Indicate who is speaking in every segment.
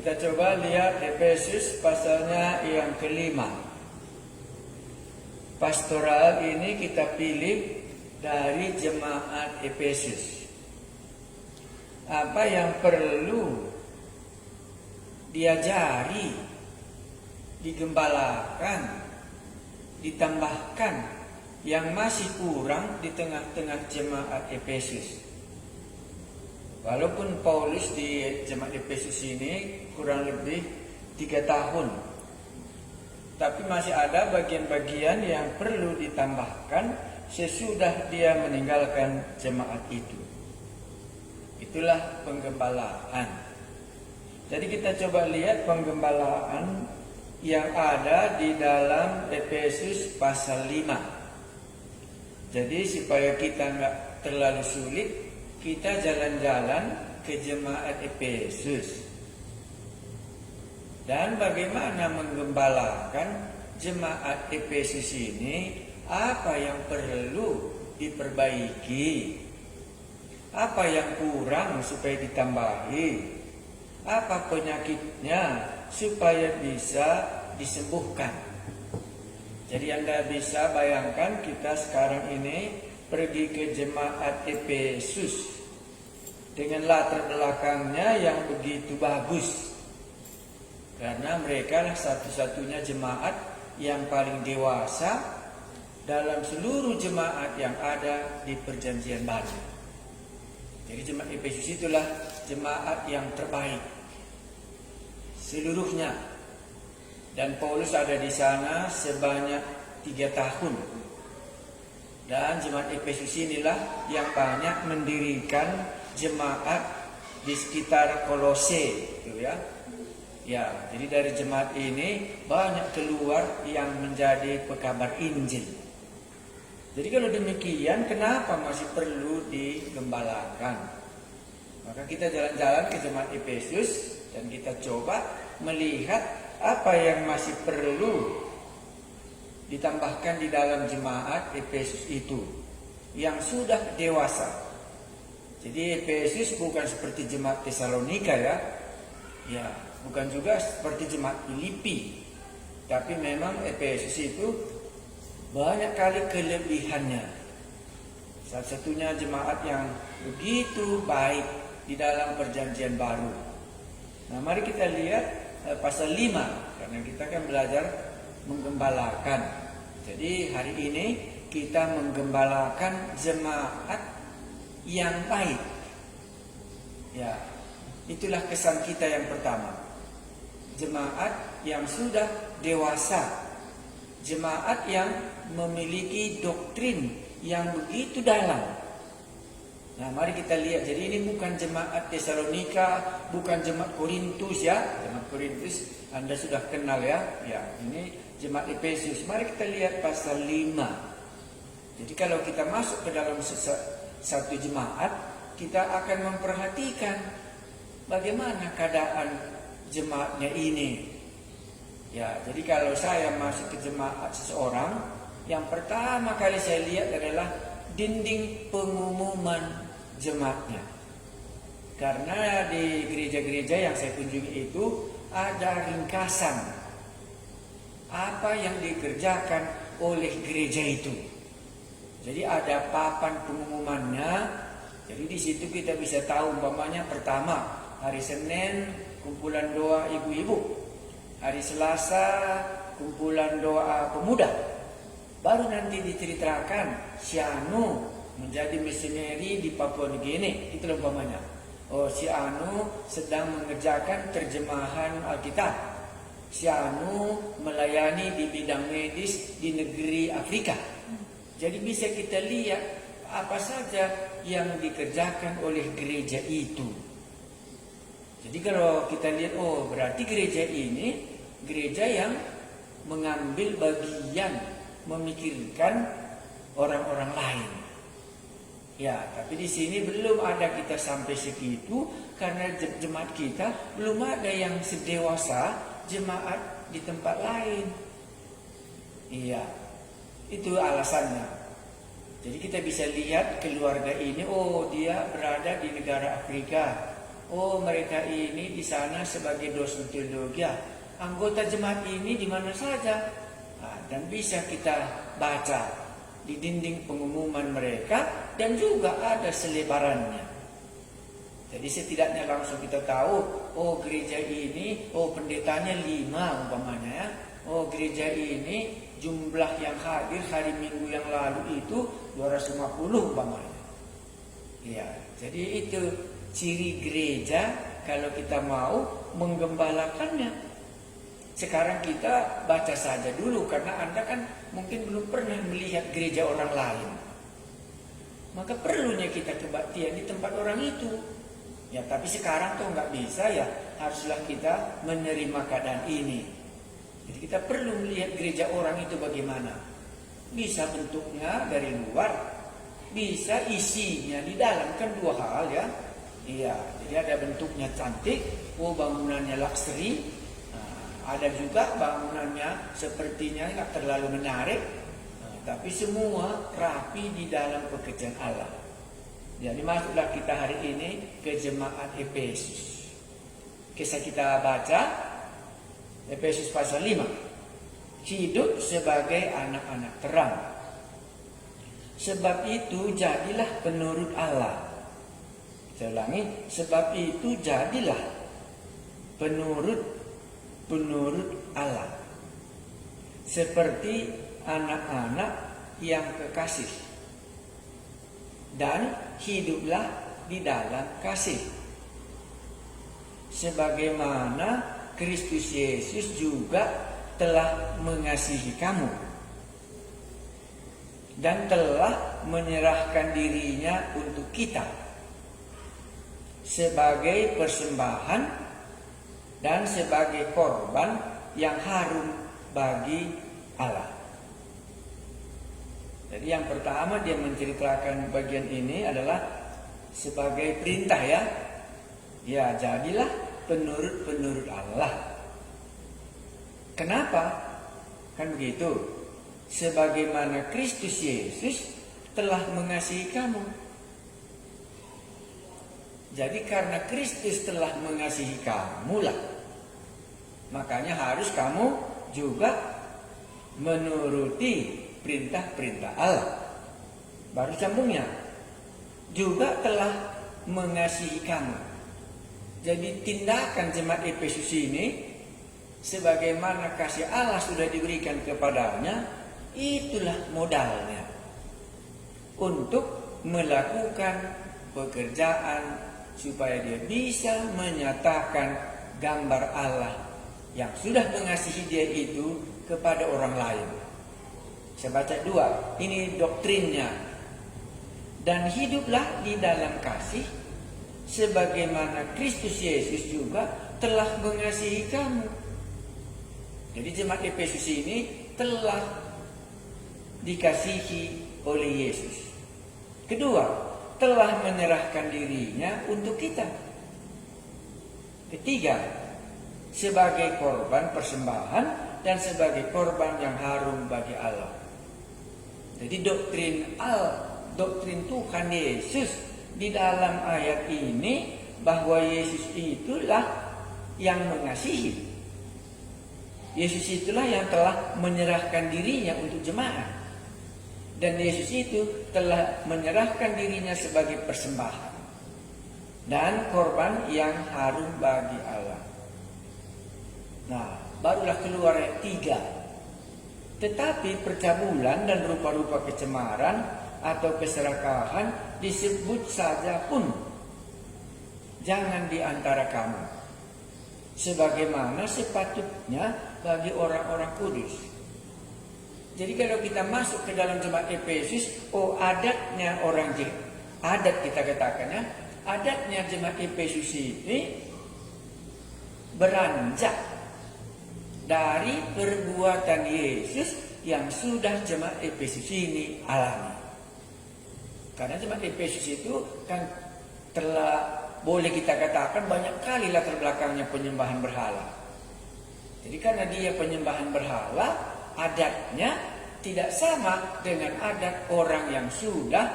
Speaker 1: Kita coba lihat Efesus pasalnya yang kelima. Pastoral ini kita pilih dari jemaat Efesus. Apa yang perlu diajari, digembalakan, ditambahkan yang masih kurang di tengah-tengah jemaat Efesus. Walaupun Paulus di jemaat Efesus ini kurang lebih 3 tahun, tapi masih ada bagian-bagian yang perlu ditambahkan sesudah dia meninggalkan jemaat itu. Itulah penggembalaan. Jadi kita coba lihat penggembalaan yang ada di dalam Efesus pasal 5. Jadi supaya kita nggak terlalu sulit, kita jalan-jalan ke jemaat Efesus. Dan bagaimana menggembalakan jemaat Efesus ini, apa yang perlu diperbaiki, apa yang kurang supaya ditambahi, apa penyakitnya supaya bisa disembuhkan. Jadi Anda bisa bayangkan kita sekarang ini pergi ke jemaat Efesus dengan latar belakangnya yang begitu bagus, karena mereka lah satu-satunya jemaat yang paling dewasa dalam seluruh jemaat yang ada di Perjanjian Baru. Jadi jemaat Efesus itulah jemaat yang terbaik seluruhnya. Dan Paulus ada di sana sebanyak 3 tahun. Dan jemaat Efesus inilah yang banyak mendirikan jemaat di sekitar Kolose, gitu ya. Ya, jadi dari jemaat ini banyak keluar yang menjadi pekabar Injil. Jadi kalau demikian, kenapa masih perlu digembalakan? Maka kita jalan-jalan ke jemaat Efesus dan kita coba melihat apa yang masih perlu ditambahkan di dalam jemaat Efesus itu yang sudah dewasa. Jadi Efesus bukan seperti jemaat Tesalonika ya. Ya, bukan juga seperti jemaat Filipi. Tapi memang Efesus itu banyak kali kelebihannya. Salah satunya jemaat yang begitu baik di dalam Perjanjian Baru. Nah, mari kita lihat pasal 5, karena kita kan belajar menggembalakan. Jadi hari ini kita menggembalakan jemaat yang baik. Ya, itulah kesan kita yang pertama. Jemaat yang sudah dewasa. Jemaat yang memiliki doktrin yang begitu dalam. Nah, mari kita lihat. Jadi ini bukan jemaat Tesalonika, bukan jemaat Korintus ya. Jemaat Korintus Anda sudah kenal ya. Ya, ini jemaat Efesus. Mari kita lihat pasal 5. Jadi kalau kita masuk ke dalam satu jemaat, kita akan memperhatikan bagaimana keadaan jemaatnya ini. Ya, jadi kalau saya masuk ke jemaat seseorang, yang pertama kali saya lihat adalah dinding pengumuman jemaatnya. Karena di gereja-gereja yang saya kunjungi itu ada ringkasan apa yang dikerjakan oleh gereja itu. Jadi ada papan pengumumannya. Jadi di situ kita bisa tahu umpamanya pertama hari Senin kumpulan doa ibu-ibu, hari Selasa kumpulan doa pemuda. Baru nanti diceritakan si Anu menjadi misioneri di Papua Nugini, itu umpamanya. Oh, si Anu sedang mengerjakan terjemahan Alkitab. Si Anu melayani di bidang medis di negeri Afrika. Jadi bisa kita lihat apa saja yang dikerjakan oleh gereja itu. Jadi kalau kita lihat, oh berarti gereja ini gereja yang mengambil bagian memikirkan orang-orang lain. Ya, tapi di sini belum ada kita sampai segitu karena jemaat kita belum ada yang sedewasa jemaat di tempat lain. Iya, itu alasannya. Jadi kita bisa lihat keluarga ini, oh dia berada di negara Afrika. Oh, mereka ini di sana sebagai dosen teologi, anggota jemaat ini di mana saja. Nah, dan bisa kita baca di dinding pengumuman mereka dan juga ada selebarannya. Jadi setidaknya langsung kita tahu, oh gereja ini, oh pendetanya 5 umpamanya ya. Oh gereja ini jumlah yang hadir hari Minggu yang lalu itu 250 umpamanya. Ya, jadi itu ciri gereja kalau kita mau menggembalakannya. Sekarang kita baca saja dulu karena Anda kan mungkin belum pernah melihat gereja orang lain. Maka perlunya kita kebaktian di tempat orang itu. Ya, tapi sekarang tuh nggak bisa ya, haruslah kita menerima keadaan ini. Jadi kita perlu melihat gereja orang itu bagaimana. Bisa bentuknya dari luar, bisa isinya di dalam, kan 2 hal ya. Iya, jadi ada bentuknya cantik, oh bangunannya luxury. Ada juga bangunannya sepertinya nggak terlalu menarik, tapi semua rapi di dalam pekerjaan Allah. Jadi masuklah kita hari ini ke jemaat Efesus. Kisah kita baca Efesus pasal 5. Hidup sebagai anak-anak terang. Sebab itu jadilah penurut Allah. Saya ulangi, sebab itu jadilah penurut Allah, seperti anak-anak yang kekasih, dan hiduplah di dalam kasih, sebagaimana Kristus Yesus juga telah mengasihi kamu dan telah menyerahkan dirinya untuk kita sebagai persembahan dan sebagai korban yang harum bagi Allah. Jadi yang pertama dia menceritakan bagian ini adalah sebagai perintah ya. Ya, jadilah penurut Allah. Kenapa? Kan begitu. Sebagaimana Kristus Yesus telah mengasihi kamu. Jadi karena Kristus telah mengasihi kamu lah, makanya harus kamu juga menuruti perintah-perintah Allah. Baru sambungnya, juga telah mengasihi kamu. Jadi tindakan jemaat Efesus ini, sebagaimana kasih Allah sudah diberikan kepadanya, itulah modalnya untuk melakukan pekerjaan supaya dia bisa menyatakan gambar Allah yang sudah mengasihi dia itu kepada orang lain. Saya baca 2, ini doktrinnya. Dan hiduplah di dalam kasih, sebagaimana Kristus Yesus juga telah mengasihi kamu. Jadi jemaat Efesus ini telah dikasihi oleh Yesus. Kedua, telah menyerahkan dirinya untuk kita. Ketiga, sebagai korban persembahan dan sebagai korban yang harum bagi Allah. Jadi doktrin Tuhan Yesus di dalam ayat ini bahwa Yesus itulah yang mengasihi. Yesus itulah yang telah menyerahkan dirinya untuk jemaat. Dan Yesus itu telah menyerahkan dirinya sebagai persembahan dan korban yang harum bagi Allah. Nah, barulah keluar ayat 3. Tetapi percabulan dan rupa-rupa kecemaran atau keserakahan disebut saja pun jangan di antara kamu, sebagaimana sepatutnya bagi orang-orang kudus. Jadi kalau kita masuk ke dalam jemaat Efesus, oh adatnya orang adat kita katakannya, adatnya jemaat Efesus ini beranjak dari perbuatan Yesus yang sudah jemaat Efesus ini alami. Karena jemaat Efesus itu kan telah, boleh kita katakan banyak kali latar belakangnya penyembahan berhala. Jadi karena dia penyembahan berhala, adatnya tidak sama dengan adat orang yang sudah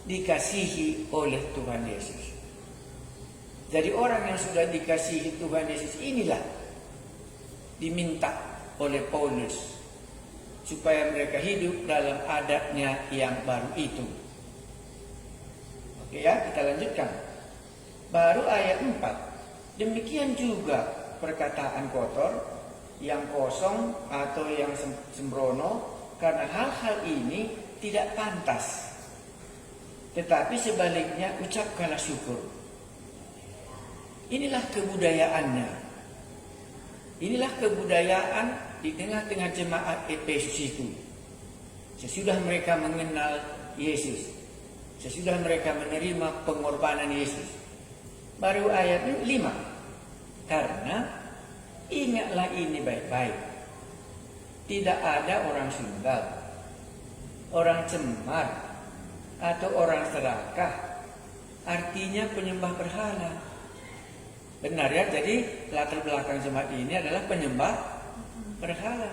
Speaker 1: dikasihi oleh Tuhan Yesus. Jadi orang yang sudah dikasihi Tuhan Yesus inilah diminta oleh Paulus supaya mereka hidup dalam adatnya yang baru itu. Oke ya, kita lanjutkan. Baru ayat 4. Demikian juga perkataan kotor, yang kosong atau yang sembrono, karena hal-hal ini tidak pantas. Tetapi sebaliknya ucapkanlah syukur. Inilah kebudayaannya. Inilah kebudayaan di tengah-tengah jemaat Efesus itu. Sesudah mereka mengenal Yesus, sesudah mereka menerima pengorbanan Yesus. Baru ayat 5. Karena ingatlah ini baik-baik. Tidak ada orang sundal, orang cemar, atau orang serakah, artinya penyembah berhala. Benar ya, jadi latar belakang jemaat ini adalah penyembah berhala.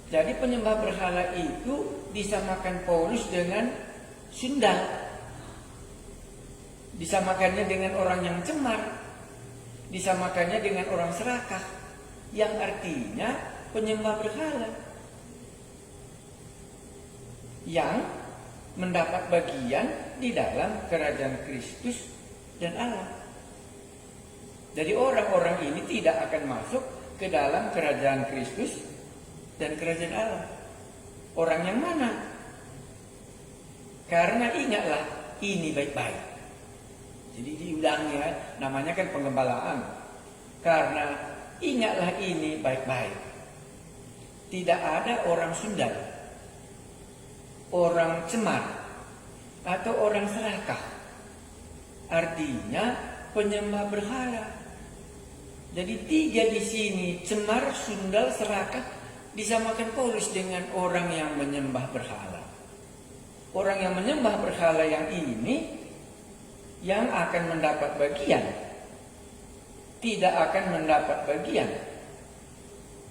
Speaker 1: Jadi penyembah berhala itu disamakan Paulus dengan sundal. Disamakannya dengan orang yang cemar. Disamakannya dengan orang serakah, yang artinya penyembah berhala, yang mendapat bagian di dalam kerajaan Kristus dan Allah. Jadi orang-orang ini tidak akan masuk ke dalam kerajaan Kristus dan kerajaan Allah. Orang yang mana? Karena ingatlah ini baik-baik. Jadi diulangi ya, namanya kan penggembalaan. Karena ingatlah ini baik-baik. Tidak ada orang sundal, orang cemar, atau orang serakah. Artinya penyembah berhala. Jadi 3 di sini, cemar, sundal, serakah, disamakan Paulus dengan orang yang menyembah berhala. Orang yang menyembah berhala yang ini yang akan mendapat bagian, tidak akan mendapat bagian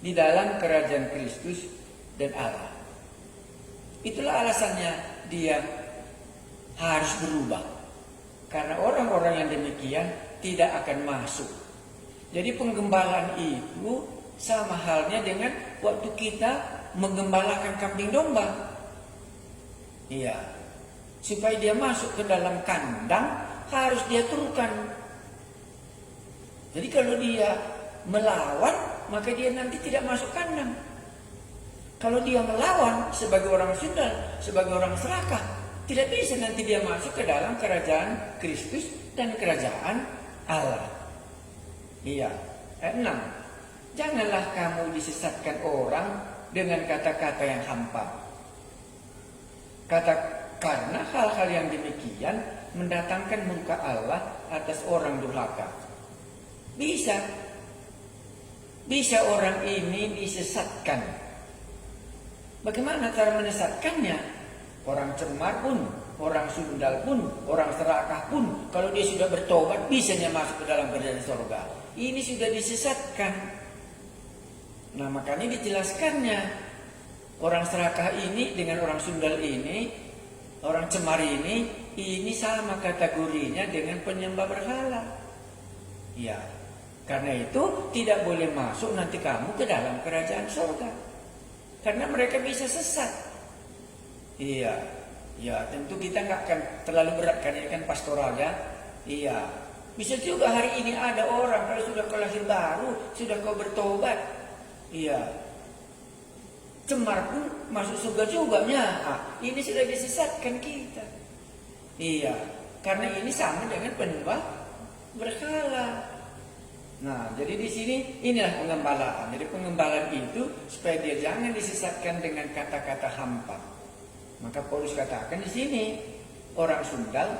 Speaker 1: di dalam kerajaan Kristus dan Allah. Itulah alasannya dia harus berubah. Karena orang-orang yang demikian tidak akan masuk. Jadi penggembalaan itu sama halnya dengan waktu kita menggembalakan kambing domba. Iya. Supaya dia masuk ke dalam kandang harus dia turunkan. Jadi kalau dia melawan, maka dia nanti tidak masuk kandang. Kalau dia melawan sebagai orang sundal, sebagai orang serakah, tidak bisa nanti dia masuk ke dalam kerajaan Kristus dan kerajaan Allah. Iya. Ayat 6. Janganlah kamu disesatkan orang dengan kata-kata yang hampa. Karena hal-hal yang demikian mendatangkan murka Allah atas orang durhaka. Bisa orang ini disesatkan. Bagaimana cara menyesatkannya? Orang cemar pun, orang sundal pun, orang serakah pun, kalau dia sudah bertobat, bisanya masuk ke dalam kerajaan surga. Ini sudah disesatkan. Nah, makanya dijelaskannya. Orang serakah ini dengan orang sundal ini, orang cemar ini sama kategorinya dengan penyembah berhala. Ya, karena itu tidak boleh masuk nanti kamu ke dalam kerajaan surga. Karena mereka bisa sesat. Iya, ya tentu kita nggak akan terlalu berat karena ini kan pastoral ya. Iya. Bisa juga hari ini ada orang kalau sudah kau lahir baru, sudah kau bertobat, iya, cemar pun masuk surga juga. Ini sudah disesatkan kita, iya, karena ini sama dengan penyembah berhala. Nah, jadi di sini inilah pengembalaan. Jadi pengembalaan itu supaya dia jangan disesatkan dengan kata-kata hampa. Maka Paulus katakan di sini orang sundal,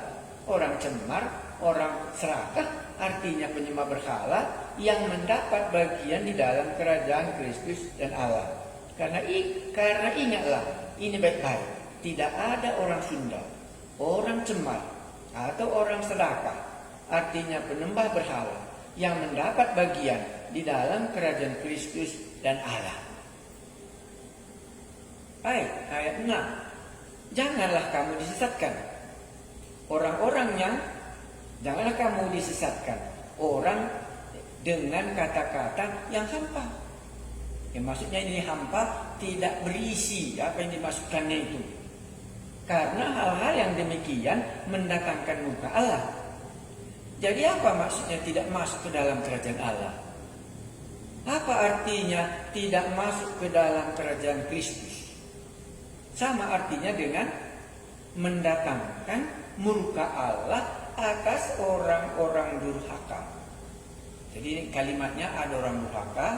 Speaker 1: orang cemar, orang serakah, artinya penyembah berhala yang mendapat bagian di dalam kerajaan Kristus dan Allah. Karena ingatlah ini baik-baik. Tidak ada orang sundal, orang cemar, atau orang serakah, artinya penyembah berhala yang mendapat bagian di dalam kerajaan Kristus dan Allah. Baik, ayat 6. Janganlah kamu disesatkan. Orang-orang yang Janganlah kamu disesatkan orang dengan kata-kata yang hampa. Maksudnya ini hampa, tidak berisi apa yang dimasukkannya itu. Karena hal-hal yang demikian mendatangkan murka Allah. Jadi apa maksudnya tidak masuk ke dalam kerajaan Allah? Apa artinya tidak masuk ke dalam kerajaan Kristus? Sama artinya dengan mendatangkan murka Allah atas orang-orang durhaka. Jadi kalimatnya ada orang durhaka,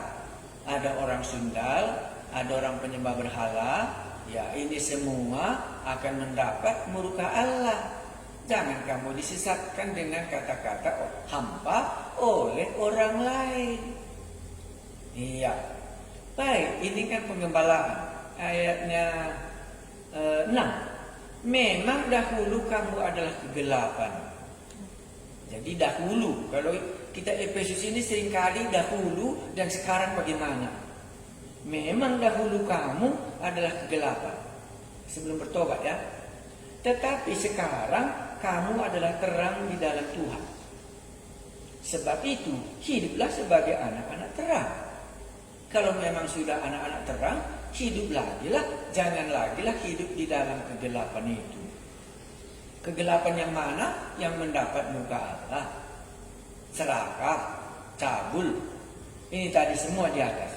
Speaker 1: ada orang sundal, ada orang penyembah berhala. Ya, ini semua akan mendapat murka Allah. Jangan kamu disesatkan dengan kata-kata hampa oleh orang lain. Iya. Baik, ini kan pengembalaan. Ayatnya 6. Memang dahulu kamu adalah kegelapan. Jadi dahulu, kalau kita Efesus ini seringkali dahulu dan sekarang bagaimana? Memang dahulu kamu adalah kegelapan sebelum bertobat ya. Tetapi sekarang kamu adalah terang di dalam Tuhan. Sebab itu hiduplah sebagai anak-anak terang. Kalau memang sudah anak-anak terang, hidup lagi lah. Jangan lagi lah hidup di dalam kegelapan itu. Kegelapan yang mana? Yang mendapat muka Allah. Serakah, cabul. Ini tadi semua di atas.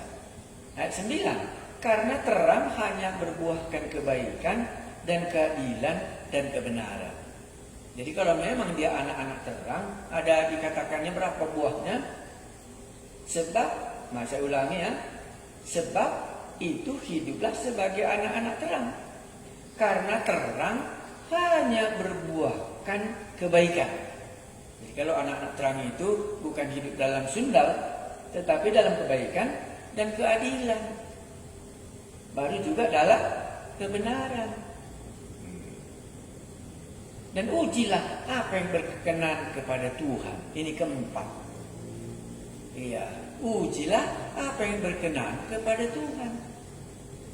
Speaker 1: Ayat 9. Karena terang hanya berbuahkan kebaikan dan keadilan dan kebenaran. Jadi kalau memang dia anak-anak terang, ada dikatakannya berapa buahnya? Sebab, saya ulangi ya. Sebab itu hiduplah sebagai anak-anak terang. Karena terang hanya berbuahkan kebaikan. Jadi kalau anak-anak terang itu bukan hidup dalam sundal, tetapi dalam kebaikan dan keadilan. Baru juga dalam kebenaran. Dan ujilah apa yang berkenan kepada Tuhan. Ini keempat. Iya, ujilah apa yang berkenan kepada Tuhan.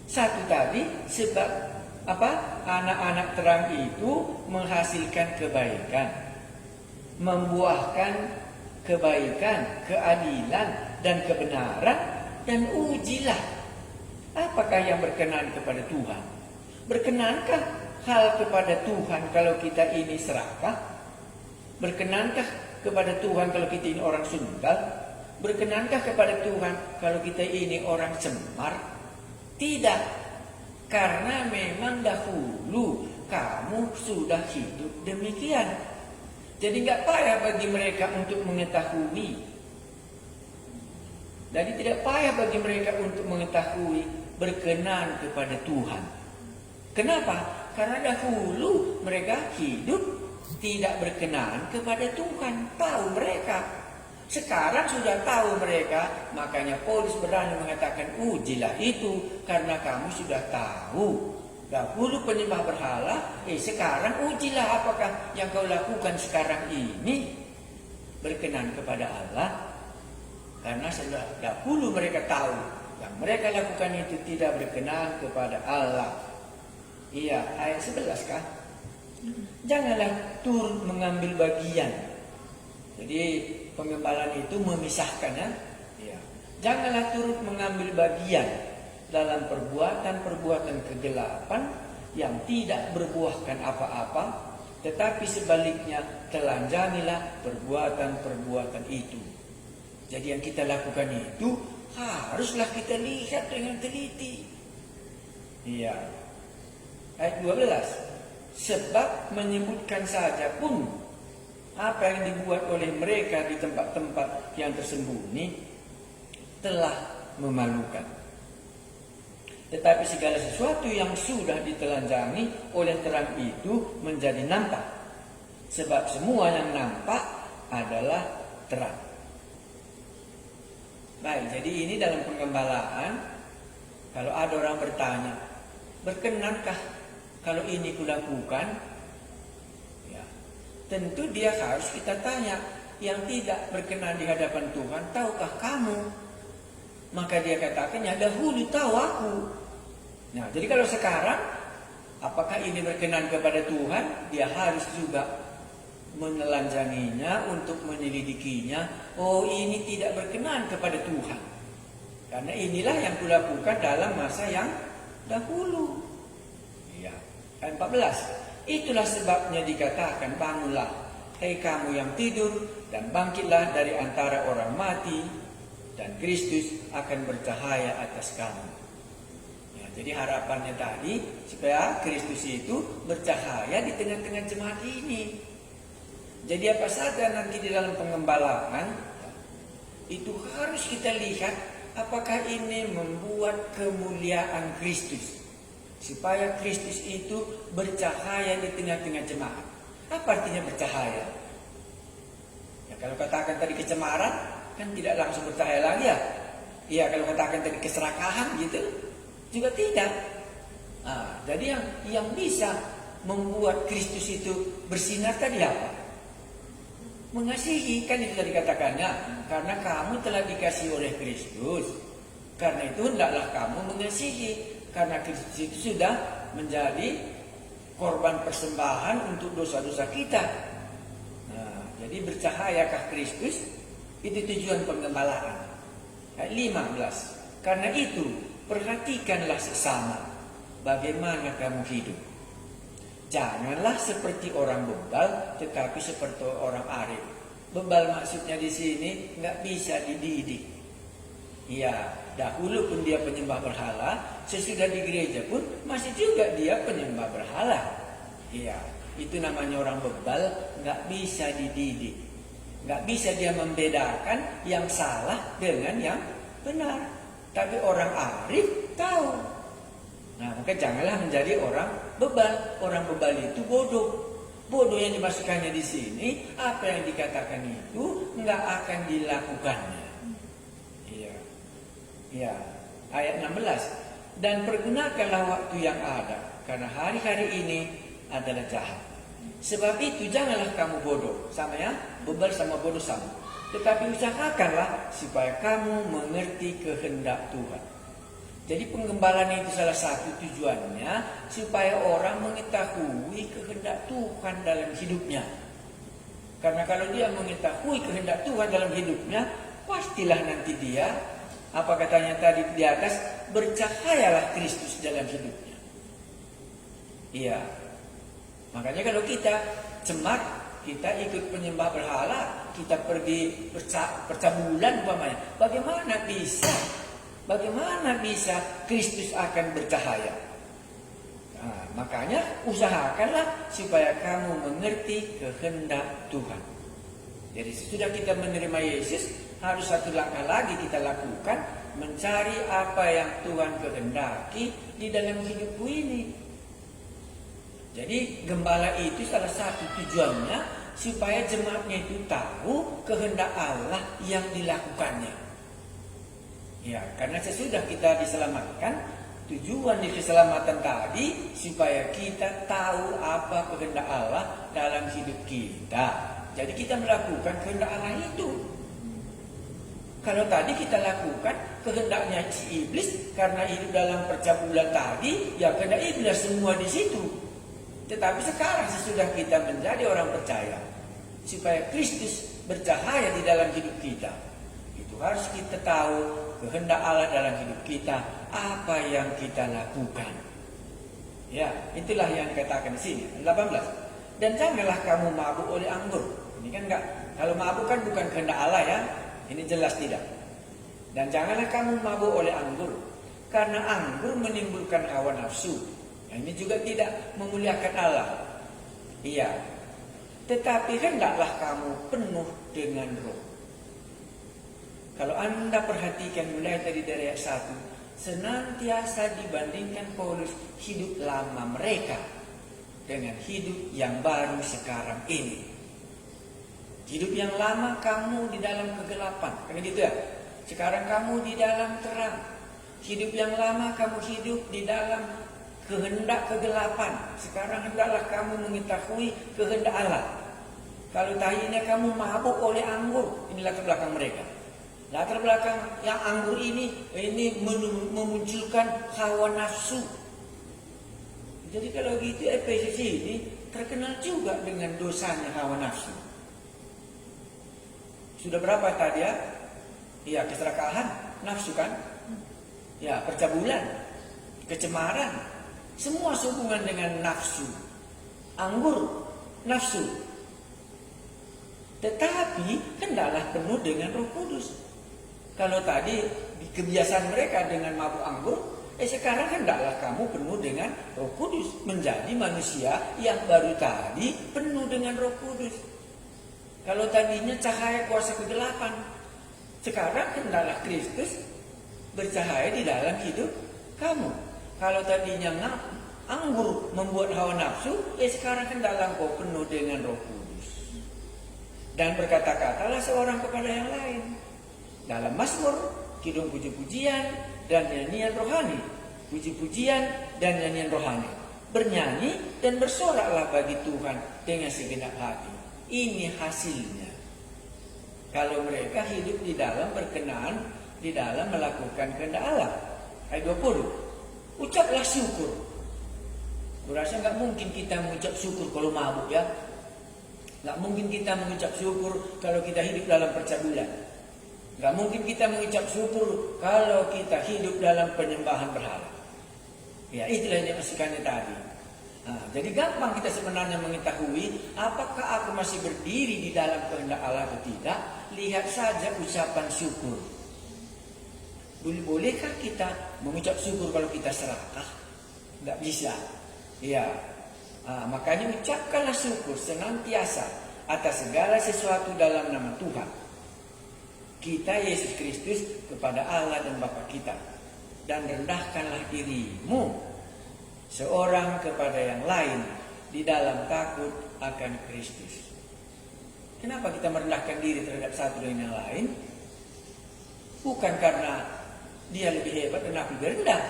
Speaker 1: Satu tadi, sebab apa? Anak-anak terang itu menghasilkan kebaikan, membuahkan kebaikan, keadilan dan kebenaran. Dan ujilah apakah yang berkenan kepada Tuhan. Berkenankah hal kepada Tuhan kalau kita ini serakah? Berkenankah kepada Tuhan kalau kita ini orang sundal? Berkenankah kepada Tuhan kalau kita ini orang cemar? Tidak. Karena memang dahulu kamu sudah hidup demikian. Jadi nggak payah bagi mereka untuk mengetahui. Jadi tidak payah bagi mereka untuk mengetahui berkenan kepada Tuhan. Kenapa? Karena dahulu mereka hidup tidak berkenan kepada Tuhan. Tahu mereka. Sekarang sudah tahu mereka. Makanya Paulus berani mengatakan ujilah itu. Karena kamu sudah tahu. Dahulu penyembah berhala. Sekarang ujilah apakah yang kau lakukan sekarang ini berkenan kepada Allah. Karena sudah dahulu mereka tahu yang mereka lakukan itu tidak berkenan kepada Allah. Iya, ayat 11 kah? Janganlah turut mengambil bagian. Jadi pengembalaan itu memisahkan ya. Iya. Janganlah turut mengambil bagian dalam perbuatan-perbuatan kegelapan yang tidak berbuahkan apa-apa, tetapi sebaliknya telanjangilah perbuatan-perbuatan itu. Jadi yang kita lakukan itu haruslah kita lihat dengan teliti. Iya. Ayat 12. Sebab menyebutkan saja pun apa yang dibuat oleh mereka di tempat-tempat yang tersembunyi telah memalukan. Tetapi segala sesuatu yang sudah ditelanjangi oleh terang itu menjadi nampak. Sebab semua yang nampak adalah terang. Baik, jadi ini dalam penggembalaan, kalau ada orang bertanya, berkenankah kalau ini kulakukan? Ya, tentu dia harus kita tanya. Yang tidak berkenan di hadapan Tuhan, tahukah kamu? Maka dia katakan, ya dahulu tahu aku. Nah, jadi kalau sekarang, apakah ini berkenan kepada Tuhan? Dia harus juga menelanjanginya, untuk menyelidikinya. Oh, ini tidak berkenan kepada Tuhan. Karena inilah yang kulakukan dalam masa yang dahulu. Ya, ayat 14. Itulah sebabnya dikatakan, bangunlah, hai kamu yang tidur, dan bangkitlah dari antara orang mati, dan Kristus akan bercahaya atas kamu. Ya, jadi harapannya tadi supaya Kristus itu bercahaya di tengah-tengah jemaat ini. Jadi apa saja nanti di dalam pengembalaan itu harus kita lihat apakah ini membuat kemuliaan Kristus, supaya Kristus itu bercahaya di tengah-tengah jemaat. Apa artinya bercahaya? Ya, kalau katakan tadi kecemaran, kan tidak langsung bercahaya lagi ya. Iya, kalau katakan tadi keserakahan gitu, juga tidak. Nah, jadi yang bisa membuat Kristus itu bersinar tadi apa? Mengasihi, kan itu tadi katakannya. Karena kamu telah dikasihi oleh Kristus, karena itu hendaklah kamu mengasihi. Karena Kristus itu sudah menjadi korban persembahan untuk dosa-dosa kita. Nah, jadi bercahayakah Kristus? Itu tujuan penggembalaan. Ayat 15. Karena itu perhatikanlah sesama bagaimana kamu hidup. Janganlah seperti orang bebal, tetapi seperti orang arif. Bebal maksudnya di sini nggak bisa dididik. Iya, dahulu pun dia penyembah berhala, sesudah di gereja pun masih juga dia penyembah berhala. Iya, itu namanya orang bebal, nggak bisa dididik. Nggak bisa dia membedakan yang salah dengan yang benar. Tapi orang arif tahu. Nah, maka janganlah menjadi orang bebal. Orang bebal itu bodoh. Bodoh yang dimasukkannya di sini, apa yang dikatakan itu nggak akan dilakukannya. Iya. Ya, ayat 16. Dan pergunakanlah waktu yang ada, karena hari-hari ini adalah jahat. Sebab itu janganlah kamu bodoh. Sama ya, bebal sama bodoh sama. Tetapi usahakanlah supaya kamu mengerti kehendak Tuhan. Jadi penggembalaan itu salah satu tujuannya supaya orang mengetahui kehendak Tuhan dalam hidupnya. Karena kalau dia mengetahui kehendak Tuhan dalam hidupnya, pastilah nanti dia, apa katanya tadi di atas, bercahayalah Kristus dalam hidupnya. Iya. Makanya kalau kita cemat, kita ikut penyembah berhala, kita pergi percabulan umpamanya, Bagaimana bisa Kristus akan bercahaya? Nah, makanya usahakanlah supaya kamu mengerti kehendak Tuhan. Jadi sesudah kita menerima Yesus, harus satu langkah lagi kita lakukan, mencari apa yang Tuhan kehendaki di dalam hidupku ini. Jadi gembala itu salah satu tujuannya supaya jemaatnya itu tahu kehendak Allah yang dilakukannya. Ya, karena sesudah kita diselamatkan, tujuan di keselamatan tadi supaya kita tahu apa kehendak Allah dalam hidup kita. Jadi kita melakukan kehendak Allah itu. Kalau tadi kita lakukan kehendaknya si iblis karena hidup dalam percabulan tadi, ya kehendak iblis semua di situ. Tetapi sekarang sesudah kita menjadi orang percaya, supaya Kristus bercahaya di dalam hidup kita, itu harus kita tahu kehendak Allah dalam hidup kita, apa yang kita lakukan. Ya, itulah yang dikatakan di sini. 18. Dan janganlah kamu mabuk oleh anggur. Ini kan enggak, kalau mabuk kan bukan kehendak Allah ya. Ini jelas tidak. Dan janganlah kamu mabuk oleh anggur, karena anggur menimbulkan hawa nafsu. Ini juga tidak memuliakan Allah. Iya. Tetapi hendaklah kamu penuh dengan Roh. Kalau Anda perhatikan mulai dari ayat 1, senantiasa dibandingkan Paulus hidup lama mereka dengan hidup yang baru sekarang ini. Hidup yang lama kamu di dalam kegelapan, kan gitu ya. Sekarang kamu di dalam terang. Hidup yang lama kamu hidup di dalam kehendak kegelapan. Sekarang hendaklah kamu mengetahui kehendak Allah. Kalau tadinya kamu mabuk oleh anggur, inilah ke belakang mereka. Latar belakang yang anggur ini memunculkan hawa nafsu. Jadi kalau gitu Efesus ini terkenal juga dengan dosanya hawa nafsu. Sudah berapa tadi ya? Ya, keserakahan, nafsu kan? Ya, percabulan, kecemaran, semua sehubungan dengan nafsu. Anggur, nafsu. Tetapi hendaklah penuh dengan Roh Kudus. Kalau tadi kebiasaan mereka dengan mabuk anggur, sekarang hendaklah kamu penuh dengan Roh Kudus, menjadi manusia yang baru tadi penuh dengan Roh Kudus. Kalau tadinya cahaya kuasa kegelapan, sekarang hendaklah Kristus bercahaya di dalam hidup kamu. Kalau tadinya anggur membuat hawa nafsu, sekarang hendaklah kau penuh dengan Roh Kudus. Dan berkata-katalah seorang kepada yang lain dalam Mazmur, kidung puji-pujian dan nyanyian rohani. Puji-pujian dan nyanyian rohani. Bernyanyi dan bersoraklah bagi Tuhan dengan segenap hati. Ini hasilnya. Kalau mereka hidup di dalam berkenaan, di dalam melakukan kehendak Allah. Ayat 20. Ucaplah syukur. Kurasa nggak mungkin kita mengucap syukur kalau mabuk ya. Nggak mungkin kita mengucap syukur kalau kita hidup dalam percabulan. Nggak mungkin kita mengucap syukur kalau kita hidup dalam penyembahan berhala. Ya, itulah yang dimaksudkannya tadi. Nah, jadi gampang kita sebenarnya mengetahui apakah aku masih berdiri di dalam kehendak Allah atau tidak. Lihat saja ucapan syukur. Bolehkah kita mengucap syukur kalau kita serakah? Nggak bisa. Ya, makanya ucapkanlah syukur senantiasa atas segala sesuatu dalam nama Tuhan kita Yesus Kristus kepada Allah dan Bapa kita, dan rendahkanlah dirimu seorang kepada yang lain di dalam takut akan Kristus. Kenapa kita merendahkan diri terhadap satu dan yang lain? Bukan karena dia lebih hebat dan aku lebih rendah.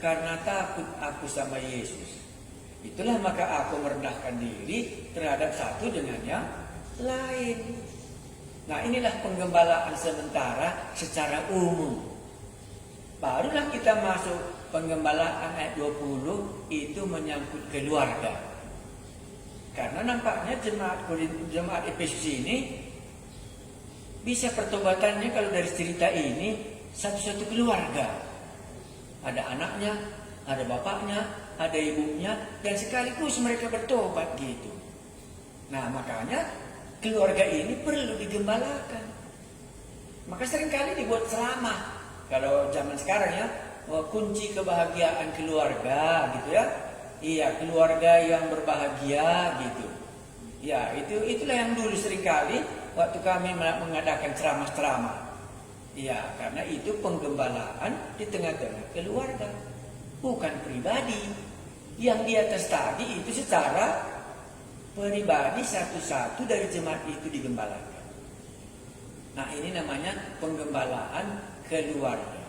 Speaker 1: Karena takut aku sama Yesus. Itulah maka aku merendahkan diri terhadap satu dengan yang lain. Nah, inilah penggembalaan sementara secara umum. Barulah kita masuk penggembalaan ayat 20 itu menyangkut keluarga. Karena nampaknya jemaat Efesus ini bisa pertobatannya kalau dari cerita ini satu-satu keluarga. Ada anaknya, ada bapaknya, ada ibunya, dan sekaligus mereka bertobat gitu. Nah, makanya keluarga ini perlu digembalakan. Maka seringkali dibuat ceramah. Kalau zaman sekarang ya, kunci kebahagiaan keluarga gitu ya. Iya, keluarga yang berbahagia gitu. Ya, itulah yang dulu seringkali waktu kami mengadakan ceramah-ceramah. Ya, karena itu penggembalaan di tengah-tengah keluarga, bukan pribadi. Yang di atas tadi itu secara pribadi satu-satu dari jemaat itu digembalakan. Nah, ini namanya penggembalaan keluarga.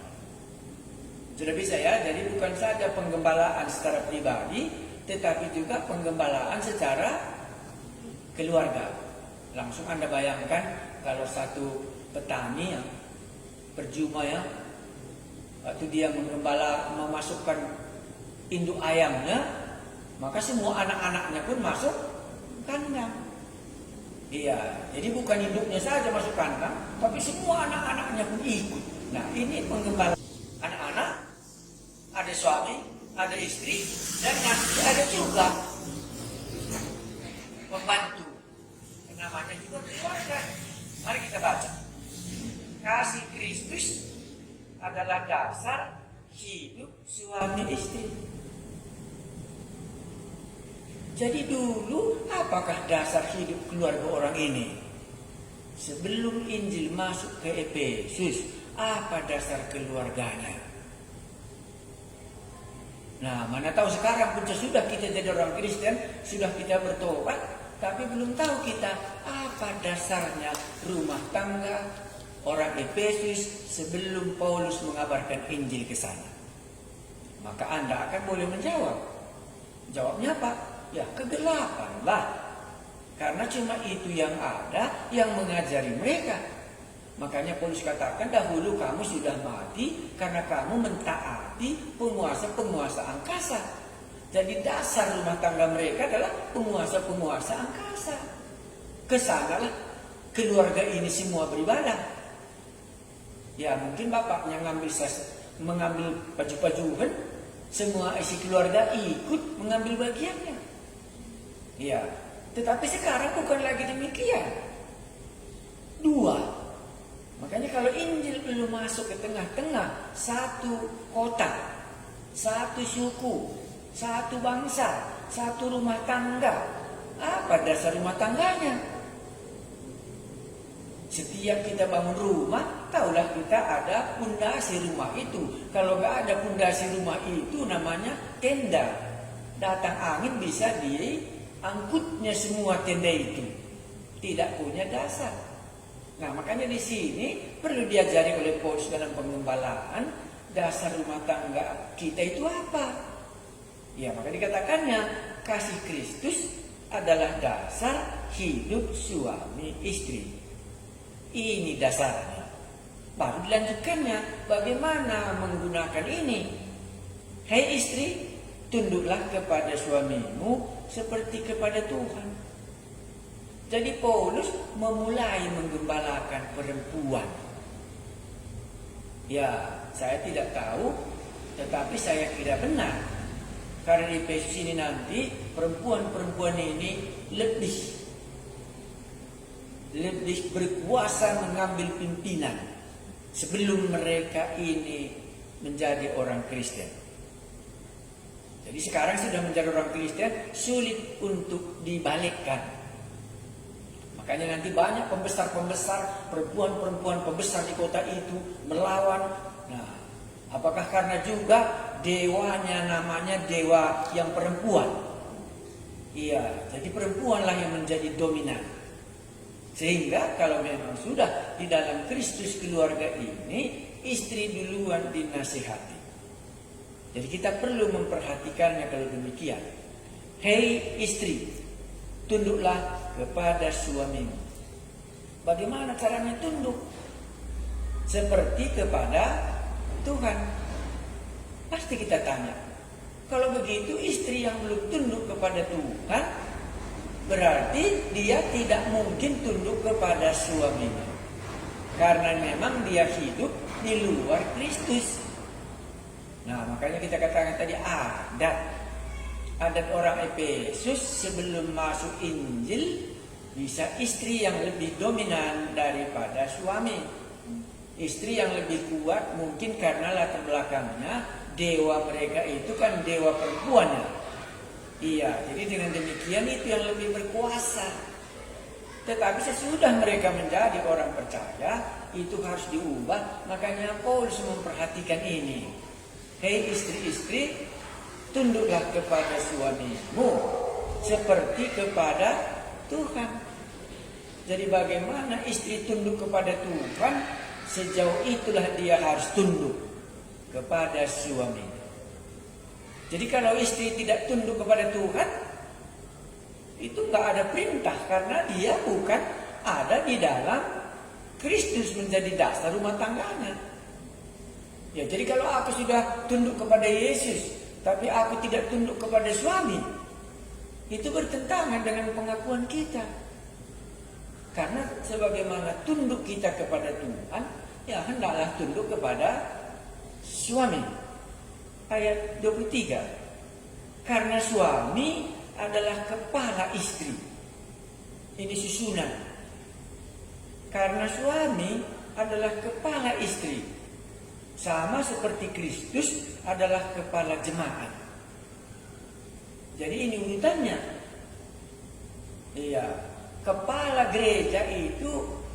Speaker 1: Sudah bisa ya, jadi bukan saja penggembalaan secara pribadi, tetapi juga penggembalaan secara keluarga. Langsung Anda bayangkan kalau satu petani yang berjumlah ya, waktu dia memasukkan induk ayamnya, maka semua anak-anaknya pun masuk kandang. Iya, jadi bukan induknya saja masuk kandang, tapi semua anak-anaknya pun ikut. Nah, ini penggembalaan. Anak-anak, ada suami, ada istri, dan nanti ada juga pembantu. Namanya juga keluarga. Mari kita baca. Kasih Kristus adalah dasar hidup suami istri. Jadi dulu apakah dasar hidup keluarga orang ini? Sebelum Injil masuk ke Efesus, apa dasar keluarganya? Nah, mana tahu sekarang pun sudah kita jadi orang Kristen, sudah kita bertobat, tapi belum tahu kita apa dasarnya rumah tangga orang Efesus sebelum Paulus mengabarkan Injil ke sana. Maka Anda akan boleh menjawab. Jawabnya apa? Ya, kegelapan lah. Karena cuma itu yang ada yang mengajari mereka. Makanya Paulus katakan dahulu kamu sudah mati karena kamu mentaati penguasa-penguasa angkasa. Jadi dasar rumah tangga mereka adalah penguasa-penguasa angkasa. Kesanalah keluarga ini semua beribadah. Ya mungkin bapaknya mengambil baju-bajuan, semua isi keluarga ikut mengambil bagiannya. Ya, tetapi sekarang bukan lagi demikian. Dua. Makanya kalau Injil belum masuk ke tengah-tengah, satu kota, satu suku, satu bangsa, satu rumah tangga. Apa dasar rumah tangganya? Setiap kita bangun rumah, taulah kita ada pondasi rumah itu. Kalau nggak ada pondasi rumah itu, namanya tenda. Datang angin bisa diangkutnya semua tenda itu. Tidak punya dasar. Nah, makanya di sini perlu diajari oleh Paulus dalam pengembalaan dasar rumah tangga kita itu apa? Ya, maka dikatakannya kasih Kristus adalah dasar hidup suami istri. Ini dasarnya. Baru dilanjutkannya bagaimana menggunakan ini. Hai istri, tunduklah kepada suamimu seperti kepada Tuhan. Jadi Paulus memulai menggembalakan perempuan. Ya, saya tidak tahu, tetapi saya kira benar. Karena di Efesus ini nanti perempuan-perempuan ini lebih berkuasa mengambil pimpinan sebelum mereka ini menjadi orang Kristen. Jadi sekarang sudah menjadi orang Kristen, sulit untuk dibalikkan. Makanya nanti banyak pembesar-pembesar, perempuan-perempuan pembesar di kota itu melawan. Nah, apakah karena juga dewanya namanya dewa yang perempuan? Iya, jadi perempuanlah yang menjadi dominan. Sehingga kalau memang sudah di dalam Kristus keluarga ini, istri duluan dinasihati. Jadi kita perlu memperhatikannya kalau demikian. Hei istri, tunduklah kepada suamimu. Bagaimana caranya tunduk? Seperti kepada Tuhan. Pasti kita tanya. Kalau begitu istri yang belum tunduk kepada Tuhan, berarti dia tidak mungkin tunduk kepada suaminya. Karena memang dia hidup di luar Kristus. Nah, makanya kita katakan tadi adat orang Efesus sebelum masuk Injil, bisa istri yang lebih dominan daripada suami. Istri yang lebih kuat mungkin karena latar belakangnya dewa mereka itu kan dewa perempuannya. Iya, jadi dengan demikian itu yang lebih berkuasa. Tetapi sesudah mereka menjadi orang percaya, itu harus diubah. Makanya Paulus memperhatikan ini. Hei istri-istri, tunduklah kepada suamimu seperti kepada Tuhan. Jadi bagaimana istri tunduk kepada Tuhan, sejauh itulah dia harus tunduk kepada suaminya. Jadi kalau istri tidak tunduk kepada Tuhan, itu nggak ada perintah karena dia bukan ada di dalam Kristus menjadi dasar rumah tangganya. Ya, jadi kalau aku sudah tunduk kepada Yesus, tapi aku tidak tunduk kepada suami, itu bertentangan dengan pengakuan kita. Karena sebagaimana tunduk kita kepada Tuhan, ya hendaklah tunduk kepada suami. Ayat 23. Karena suami adalah kepala istri. Ini susunan. Karena suami adalah kepala istri. Sama seperti Kristus adalah kepala jemaat. Jadi ini urutannya. Iya, kepala gereja itu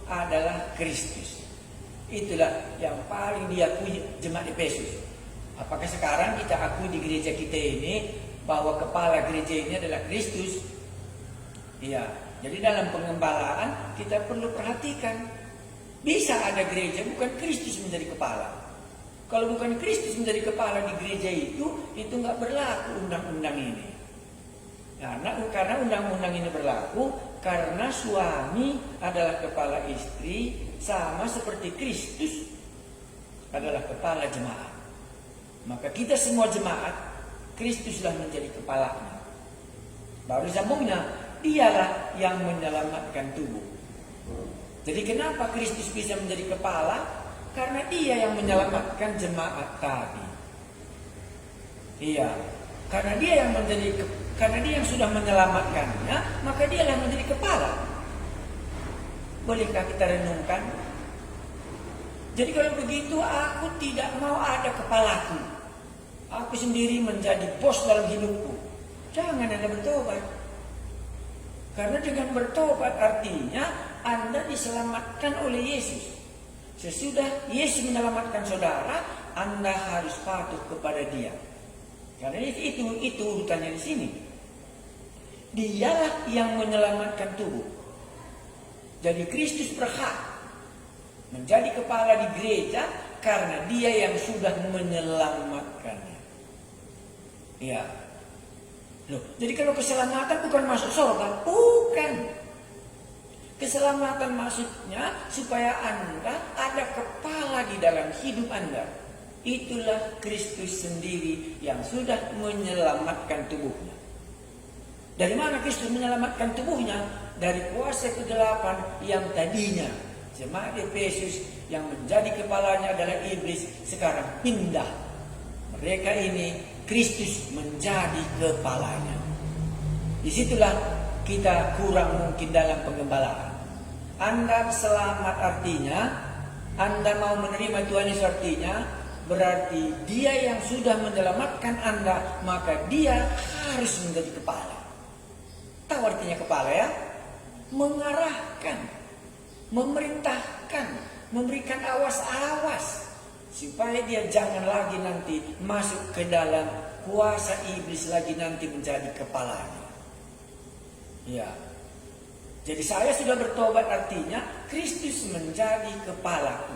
Speaker 1: adalah Kristus. Itulah yang paling diakui jemaat Efesus. Apakah sekarang kita akui di gereja kita ini bahwa kepala gereja ini adalah Kristus? Iya. Jadi dalam pengembalaan kita perlu perhatikan. Bisa ada gereja bukan Kristus menjadi kepala. Kalau bukan Kristus menjadi kepala di gereja itu nggak berlaku undang-undang ini. Karena undang-undang ini berlaku karena suami adalah kepala istri, sama seperti Kristus adalah kepala jemaat. Maka kita semua jemaat Kristuslah menjadi kepalanya. Baru sambungnya, dialah yang menyelamatkan tubuh. Jadi kenapa Kristus bisa menjadi kepala? Karena dia yang menyelamatkan jemaat tadi. Iya, karena dia yang sudah menyelamatkannya, maka dialah yang menjadi kepala. Bolehkah kita renungkan? Jadi kalau begitu aku tidak mau ada kepalaku. Aku sendiri menjadi bos dalam hidupku. Jangan Anda bertobat. Karena dengan bertobat artinya Anda diselamatkan oleh Yesus. Sesudah Yesus menyelamatkan saudara, Anda harus patuh kepada Dia. Karena itu urutannya di sini. Dialah yang menyelamatkan tubuh. Jadi Kristus berhak menjadi kepala di gereja karena Dia yang sudah menyelamatkannya. Ya. Loh, jadi kalau keselamatan bukan masuk surga, bukan. Keselamatan maksudnya supaya Anda ada kepala di dalam hidup Anda. Itulah Kristus sendiri yang sudah menyelamatkan tubuhnya. Dari mana Kristus menyelamatkan tubuhnya? Dari kuasa ke-8 yang tadinya jemaat Efesus yang menjadi kepalanya adalah iblis, sekarang pindah. Mereka ini Kristus menjadi kepalanya. Disitulah kita kurang mungkin dalam penggembalaan. Anda selamat artinya, Anda mau menerima Tuhan Yesus artinya, berarti Dia yang sudah menyelamatkan Anda, maka Dia harus menjadi kepala. Tahu artinya kepala ya? Mengarahkan, memerintahkan, memberikan awas-awas supaya dia jangan lagi nanti masuk ke dalam kuasa iblis lagi nanti menjadi kepalanya. Ya. Jadi saya sudah bertobat artinya Kristus menjadi kepalaku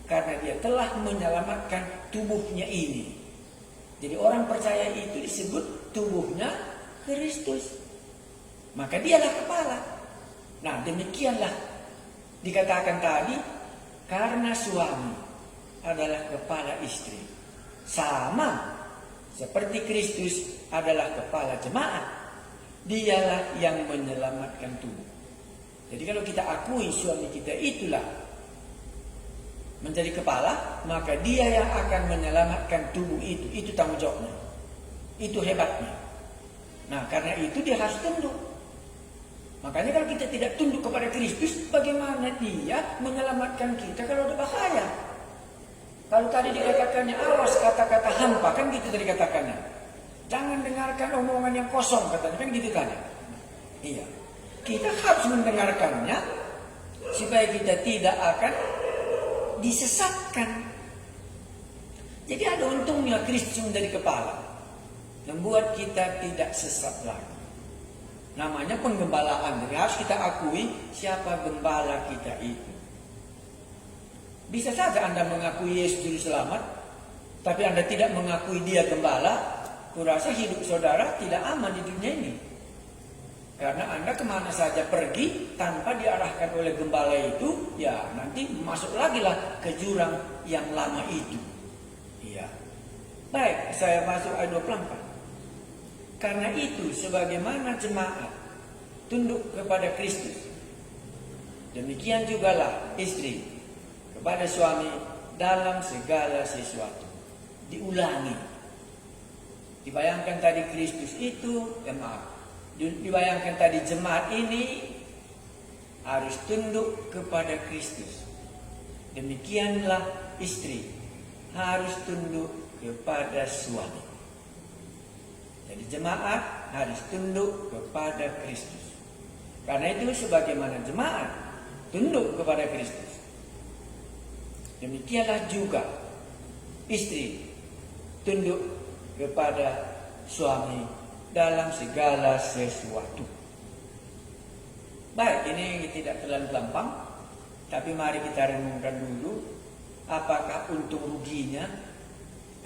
Speaker 1: karena Dia telah menyelamatkan tubuhnya ini. Jadi orang percaya itu disebut tubuhnya Kristus. Maka dialah kepala. Nah, demikianlah dikatakan tadi, karena suami adalah kepala istri. Sama seperti Kristus adalah kepala jemaat. Dialah yang menyelamatkan tubuh. Jadi kalau kita akui suami kita itulah menjadi kepala, maka dia yang akan menyelamatkan tubuh itu. Itu tanggung jawabnya. Itu hebatnya. Nah, karena itu dia harus tunduk. Makanya kalau kita tidak tunduk kepada Kristus, bagaimana Dia menyelamatkan kita kalau ada bahaya? Kalau tadi dikatakannya awas kata-kata hampa, kan gitu tadi katakannya. Jangan dengarkan omongan yang kosong, katanya kan gitu tadi. Iya. Kita harus mendengarkannya supaya kita tidak akan disesatkan. Jadi ada untungnya Kristus menjadi kepala, membuat kita tidak sesat lagi. Namanya penggembalaan. Jadi harus kita akui siapa gembala kita itu. Bisa saja Anda mengakui Yesus Juru Selamat, tapi Anda tidak mengakui Dia gembala. Kurasa hidup saudara tidak aman di dunia ini. Karena Anda kemana saja pergi tanpa diarahkan oleh gembala itu, ya nanti masuk lagi lah ke jurang yang lama itu. Iya. Baik, saya masuk ayat 24. Karena itu, sebagaimana jemaat tunduk kepada Kristus, demikian jugalah istri kepada suami dalam segala sesuatu. Diulangi. Dibayangkan tadi Kristus itu, dibayangkan tadi jemaat ini harus tunduk kepada Kristus. Demikianlah istri harus tunduk kepada suami. Jadi jemaat harus tunduk kepada Kristus. Karena itu sebagaimana jemaat tunduk kepada Kristus, demikianlah juga istri tunduk kepada suami dalam segala sesuatu. Baik, ini tidak terlalu gampang, tapi mari kita renungkan dulu apakah untung ruginya.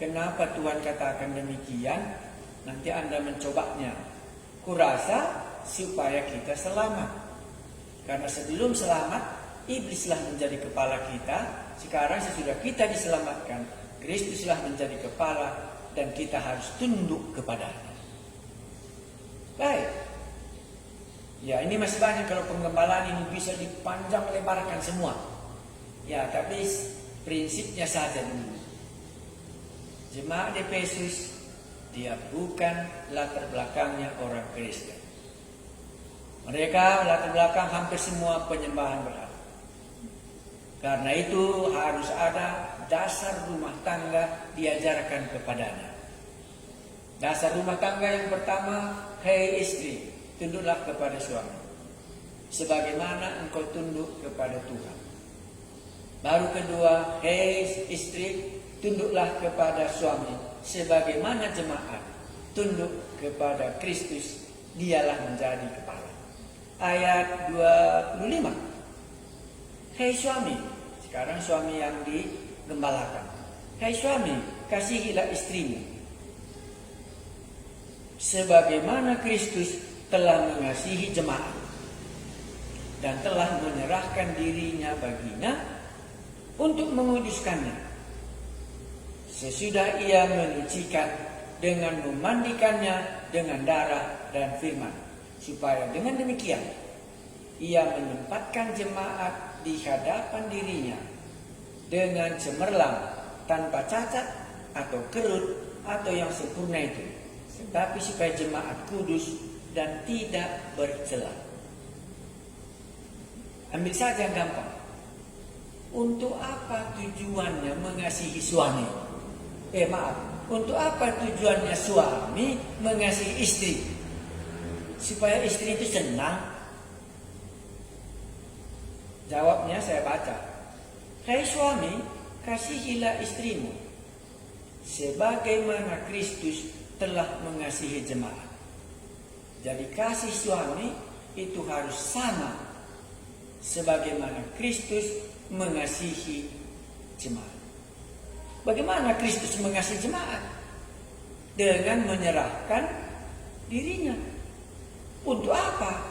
Speaker 1: Kenapa Tuhan katakan demikian? Nanti Anda mencobanya. Kurasa supaya kita selamat. Karena sebelum selamat, iblislah menjadi kepala kita. Sekarang sesudah kita diselamatkan, Kristuslah menjadi kepala dan kita harus tunduk kepadanya. Baik. Ya, ini masih banyak kalau penggembalaan ini bisa dipanjang lebarkan semua. Ya, tapi prinsipnya saja dulu. Jemaat Efesus, dia bukan latar belakangnya orang Kristen. Mereka latar belakang hampir semua penyembahan berhala. Karena itu harus ada dasar rumah tangga diajarkan kepadanya. Dasar rumah tangga yang pertama, hei istri, tunduklah kepada suami, sebagaimana engkau tunduk kepada Tuhan. Baru kedua, hei istri, tunduklah kepada suami, sebagaimana jemaat tunduk kepada Kristus, dialah menjadi kepala. Ayat 25. Hei suami, sekarang suami yang digembalakan. Hei suami, kasihilah istrimu, sebagaimana Kristus telah mengasihi jemaat dan telah menyerahkan dirinya baginya untuk menguduskannya, sesudah ia menyucikan dengan memandikannya dengan darah dan firman, supaya dengan demikian ia menempatkan jemaat di hadapan dirinya dengan cemerlang, tanpa cacat atau kerut atau yang sempurna itu, tetapi supaya jemaat kudus dan tidak bercela. Ambil saja yang gampang. Untuk apa tujuannya mengasihi suami? Untuk apa tujuannya suami mengasihi istri? Supaya istri itu senang. Jawabnya saya baca. Hai suami, kasihilah istrimu, sebagaimana Kristus telah mengasihi jemaat. Jadi kasih suami itu harus sama sebagaimana Kristus mengasihi jemaat. Bagaimana Kristus mengasihi jemaat? Dengan menyerahkan dirinya. Untuk apa?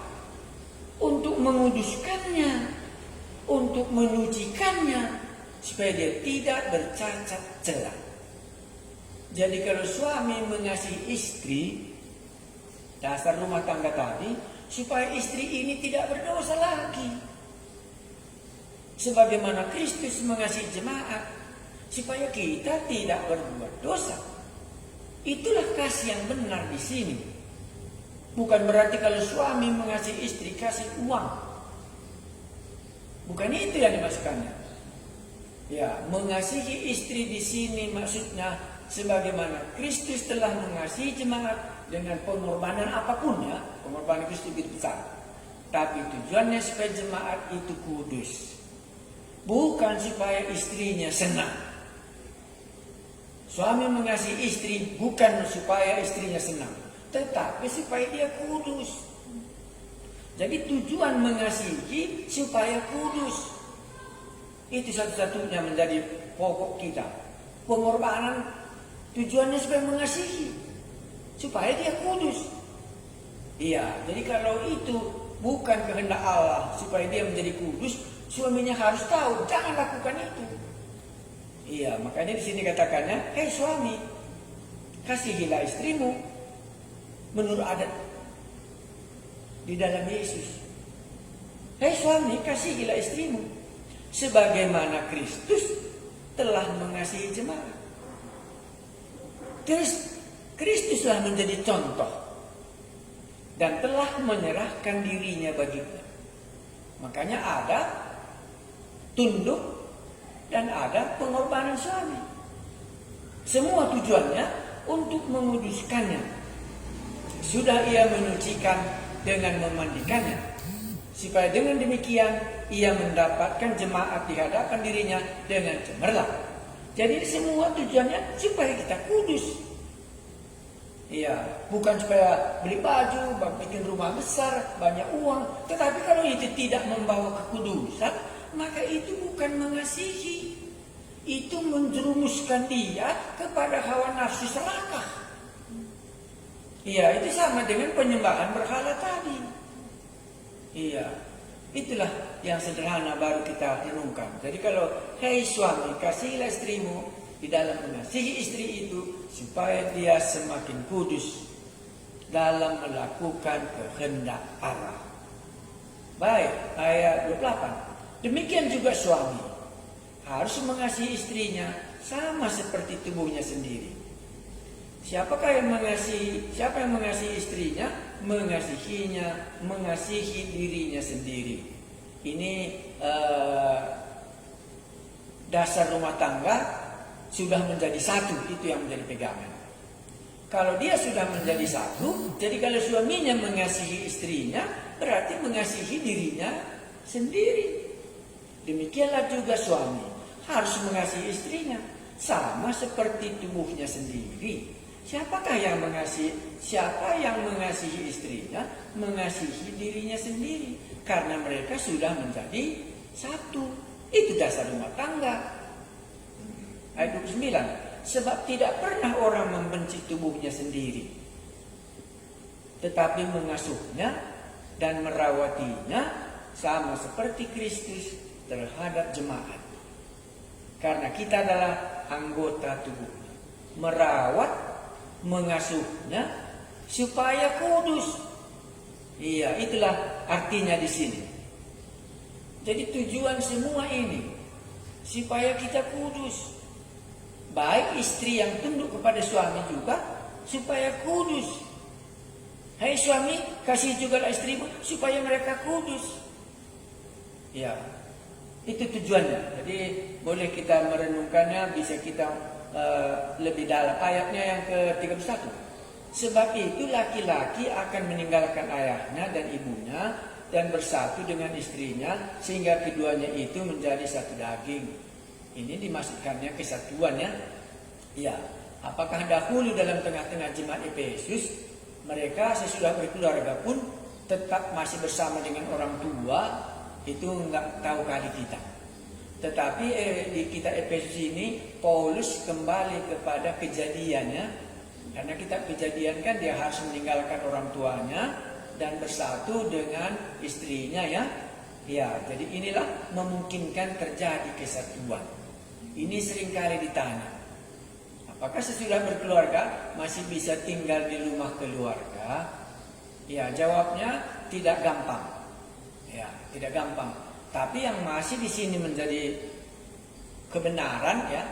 Speaker 1: Untuk menguduskannya, untuk menyucikannya, supaya dia tidak bercacat celah. Jadi kalau suami mengasihi istri, dasar rumah tangga tadi, supaya istri ini tidak berdosa lagi. Sebagaimana Kristus mengasihi jemaat, supaya kita tidak berbuat dosa. Itulah kasih yang benar di sini. Bukan berarti kalau suami mengasihi istri kasih uang. Bukan itu yang dimaksudkannya. Ya, mengasihi istri di sini maksudnya sebagaimana Kristus telah mengasihi jemaat dengan pengorbanan apapun ya. Pengorbanan Kristus begitu besar. Tapi tujuannya supaya jemaat itu kudus. Bukan supaya istrinya senang. Suami mengasihi istri bukan supaya istrinya senang, tetapi supaya dia kudus. Jadi tujuan mengasihi supaya kudus. Itu satu-satunya menjadi pokok kita. Pengorbanan tujuannya supaya mengasihi, supaya dia kudus. Iya, jadi kalau itu bukan kehendak Allah supaya dia menjadi kudus, suaminya harus tahu, jangan lakukan itu. Iya, makanya di sini katakannya, hei suami, kasihilah istrimu menurut adat di dalam Yesus. Hei suami, kasihilah istrimu sebagaimana Kristus telah mengasihi jemaat. Kristuslah menjadi contoh dan telah menyerahkan dirinya baginya. Makanya ada tunduk dan ada pengorbanan suami. Semua tujuannya untuk menguduskannya. Sudah ia menyucikan dengan memandikannya, supaya dengan demikian ia mendapatkan jemaat di hadapan dirinya dengan cemerlang. Jadi semua tujuannya supaya kita kudus. Iya, bukan supaya beli baju, bikin rumah besar, banyak uang. Tetapi kalau itu tidak membawa kekudusan, maka itu bukan mengasihi. Itu menjerumuskan dia kepada hawa nafsu serakah. Iya, itu sama dengan penyembahan berhala tadi. Iya, itulah yang sederhana baru kita renungkan. Jadi kalau, hei suami, kasihilah istrimu di dalam mengasihi istri itu supaya dia semakin kudus dalam melakukan kehendak Allah. Baik, ayat 28. Demikian juga suami harus mengasihi istrinya sama seperti tubuhnya sendiri. Siapa yang mengasihi istrinya, mengasihinya, mengasihi dirinya sendiri. Ini dasar rumah tangga sudah menjadi satu, itu yang menjadi pegangan. Kalau dia sudah menjadi satu, jadi kalau suaminya mengasihi istrinya, berarti mengasihi dirinya sendiri. Demikianlah juga suami harus mengasihi istrinya sama seperti tubuhnya sendiri. Siapa yang mengasihi istrinya, mengasihi dirinya sendiri, karena mereka sudah menjadi satu. Itu dasar rumah tangga. Ayat 29. Sebab tidak pernah orang membenci tubuhnya sendiri, tetapi mengasuhnya dan merawatinya sama seperti Kristus terhadap jemaat. Karena kita adalah anggota tubuhnya. Merawat, mengasuhnya supaya kudus. Iya, itulah artinya di sini. Jadi tujuan semua ini supaya kita kudus. Baik istri yang tunduk kepada suami juga supaya kudus. Hai suami, kasih juga istrimu supaya mereka kudus. Ya, itu tujuannya. Jadi boleh kita merenungkannya, bisa kita lebih dalam. Ayatnya yang ke-31. Sebab itu laki-laki akan meninggalkan ayahnya dan ibunya dan bersatu dengan istrinya sehingga keduanya itu menjadi satu daging. Ini dimaksudkannya kesatuan ya. Ya, apakah dahulu dalam tengah-tengah jemaat Efesus mereka sesudah berkeluarga pun tetap masih bersama dengan orang tua, itu enggak tahu kali kita. Tetapi di kitab Efesus ini Paulus kembali kepada kejadiannya, karena kitab Kejadian kan dia harus meninggalkan orang tuanya dan bersatu dengan istrinya ya. Ya, jadi inilah memungkinkan terjadi kesatuan. Ini seringkali ditanya, apakah sesudah berkeluarga masih bisa tinggal di rumah keluarga? Ya, jawabnya tidak gampang. Ya, tidak gampang. Tapi yang masih di sini menjadi kebenaran ya,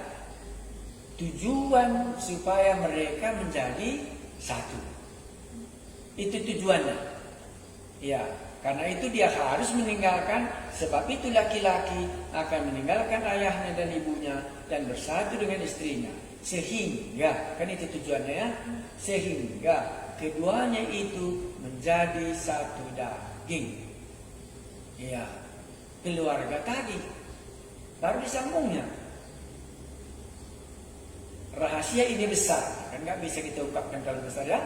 Speaker 1: tujuan supaya mereka menjadi satu. Itu tujuannya. Ya, karena itu dia harus meninggalkan, sebab itu laki-laki akan meninggalkan ayahnya dan ibunya dan bersatu dengan istrinya. Sehingga, kan itu tujuannya ya, sehingga keduanya itu menjadi satu daging. Ya, keluarga tadi. Baru disambungnya. Rahasia ini besar, kan nggak bisa kita ungkapkan kalau besar ya.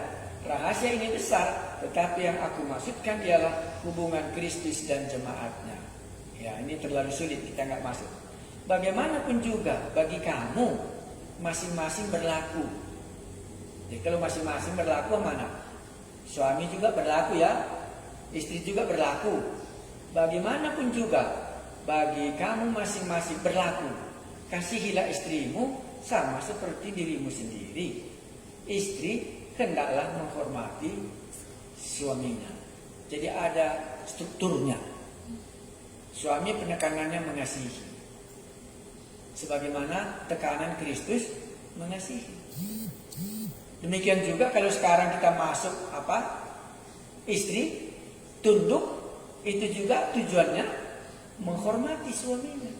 Speaker 1: Rahasia ini besar, tetapi yang aku maksudkan ialah hubungan Kristus dan jemaatnya. Ya, ini terlalu sulit, kita nggak masuk. Bagaimanapun juga bagi kamu, masing-masing berlaku. Jadi kalau masing-masing berlaku mana? Suami juga berlaku ya, istri juga berlaku. Bagaimanapun juga bagi kamu masing-masing berlaku. Kasihilah istrimu sama seperti dirimu sendiri. Istri hendaklah menghormati suaminya. Jadi ada strukturnya. Suami penekanannya mengasihi, sebagaimana tekanan Kristus mengasihi. Demikian juga kalau sekarang kita masuk istri tunduk, itu juga tujuannya menghormati suaminya,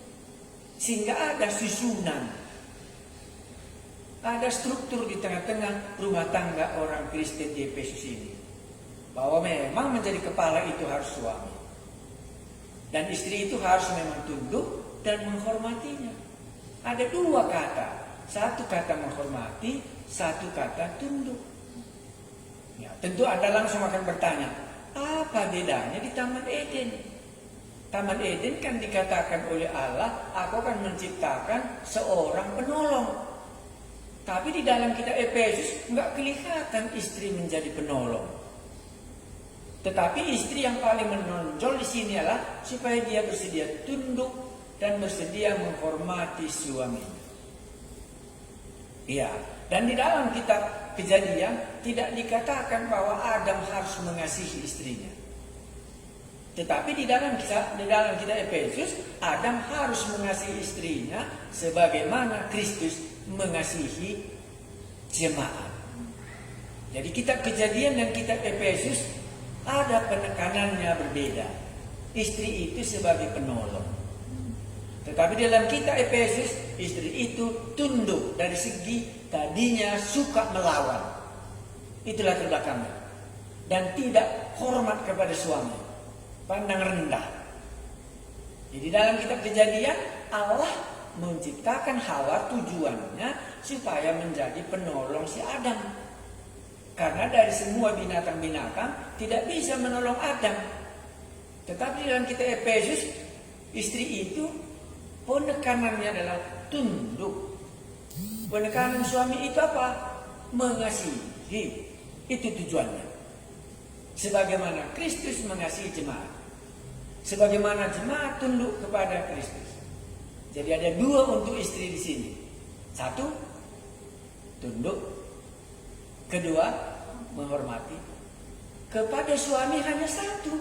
Speaker 1: sehingga ada susunan. Ada struktur di tengah-tengah rumah tangga orang Kristen di Efesus ini. Bahwa memang menjadi kepala itu harus suami. Dan istri itu harus memang tunduk dan menghormatinya. Ada dua kata. Satu kata menghormati, satu kata tunduk. Ya, tentu Anda langsung akan bertanya, apa bedanya di Taman Eden? Taman Eden kan dikatakan oleh Allah, aku akan menciptakan seorang penolong. Tapi di dalam kitab Efesus nggak kelihatan istri menjadi penolong. Tetapi istri yang paling menonjol di sini adalah supaya dia bersedia tunduk dan bersedia menghormati suaminya. Iya. Dan di dalam kitab Kejadian tidak dikatakan bahwa Adam harus mengasihi istrinya. Tetapi di dalam kitab Efesus, Adam harus mengasihi istrinya sebagaimana Kristus mengasihi jemaat. Jadi kitab Kejadian dan kitab Efesus ada penekanannya berbeda. Istri itu sebagai penolong. Tetapi dalam kitab Efesus, istri itu tunduk dari segi tadinya suka melawan. Itulah terbelakangnya. Dan tidak hormat kepada suami. Pandang rendah. Jadi dalam kitab Kejadian, Allah menciptakan Hawa tujuannya supaya menjadi penolong si Adam. Karena dari semua binatang-binatang tidak bisa menolong Adam. Tetapi dalam kitab Efesus, istri itu penekanannya adalah tunduk. Penekanan suami itu apa? Mengasihi. Itu tujuannya. Sebagaimana Kristus mengasihi jemaat. Sebagaimana jemaat tunduk kepada Kristus. Jadi ada dua untuk istri di sini. Satu, tunduk. Kedua, menghormati. Kepada suami hanya satu.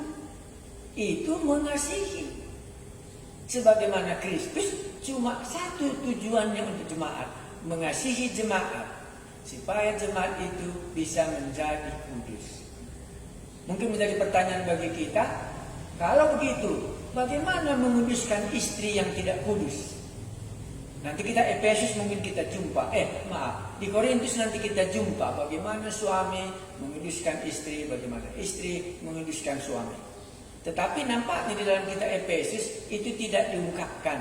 Speaker 1: Itu mengasihi. Sebagaimana Kristus cuma satu tujuannya untuk jemaat. Mengasihi jemaat. Supaya jemaat itu bisa menjadi kudus. Mungkin menjadi pertanyaan bagi kita. Kalau begitu, bagaimana menguduskan istri yang tidak kudus? Nanti kita Efesus mungkin kita jumpa. Di Korintus nanti kita jumpa bagaimana suami menguduskan istri, bagaimana istri menguduskan suami. Tetapi nampaknya di dalam kitab Efesus itu tidak diungkapkan.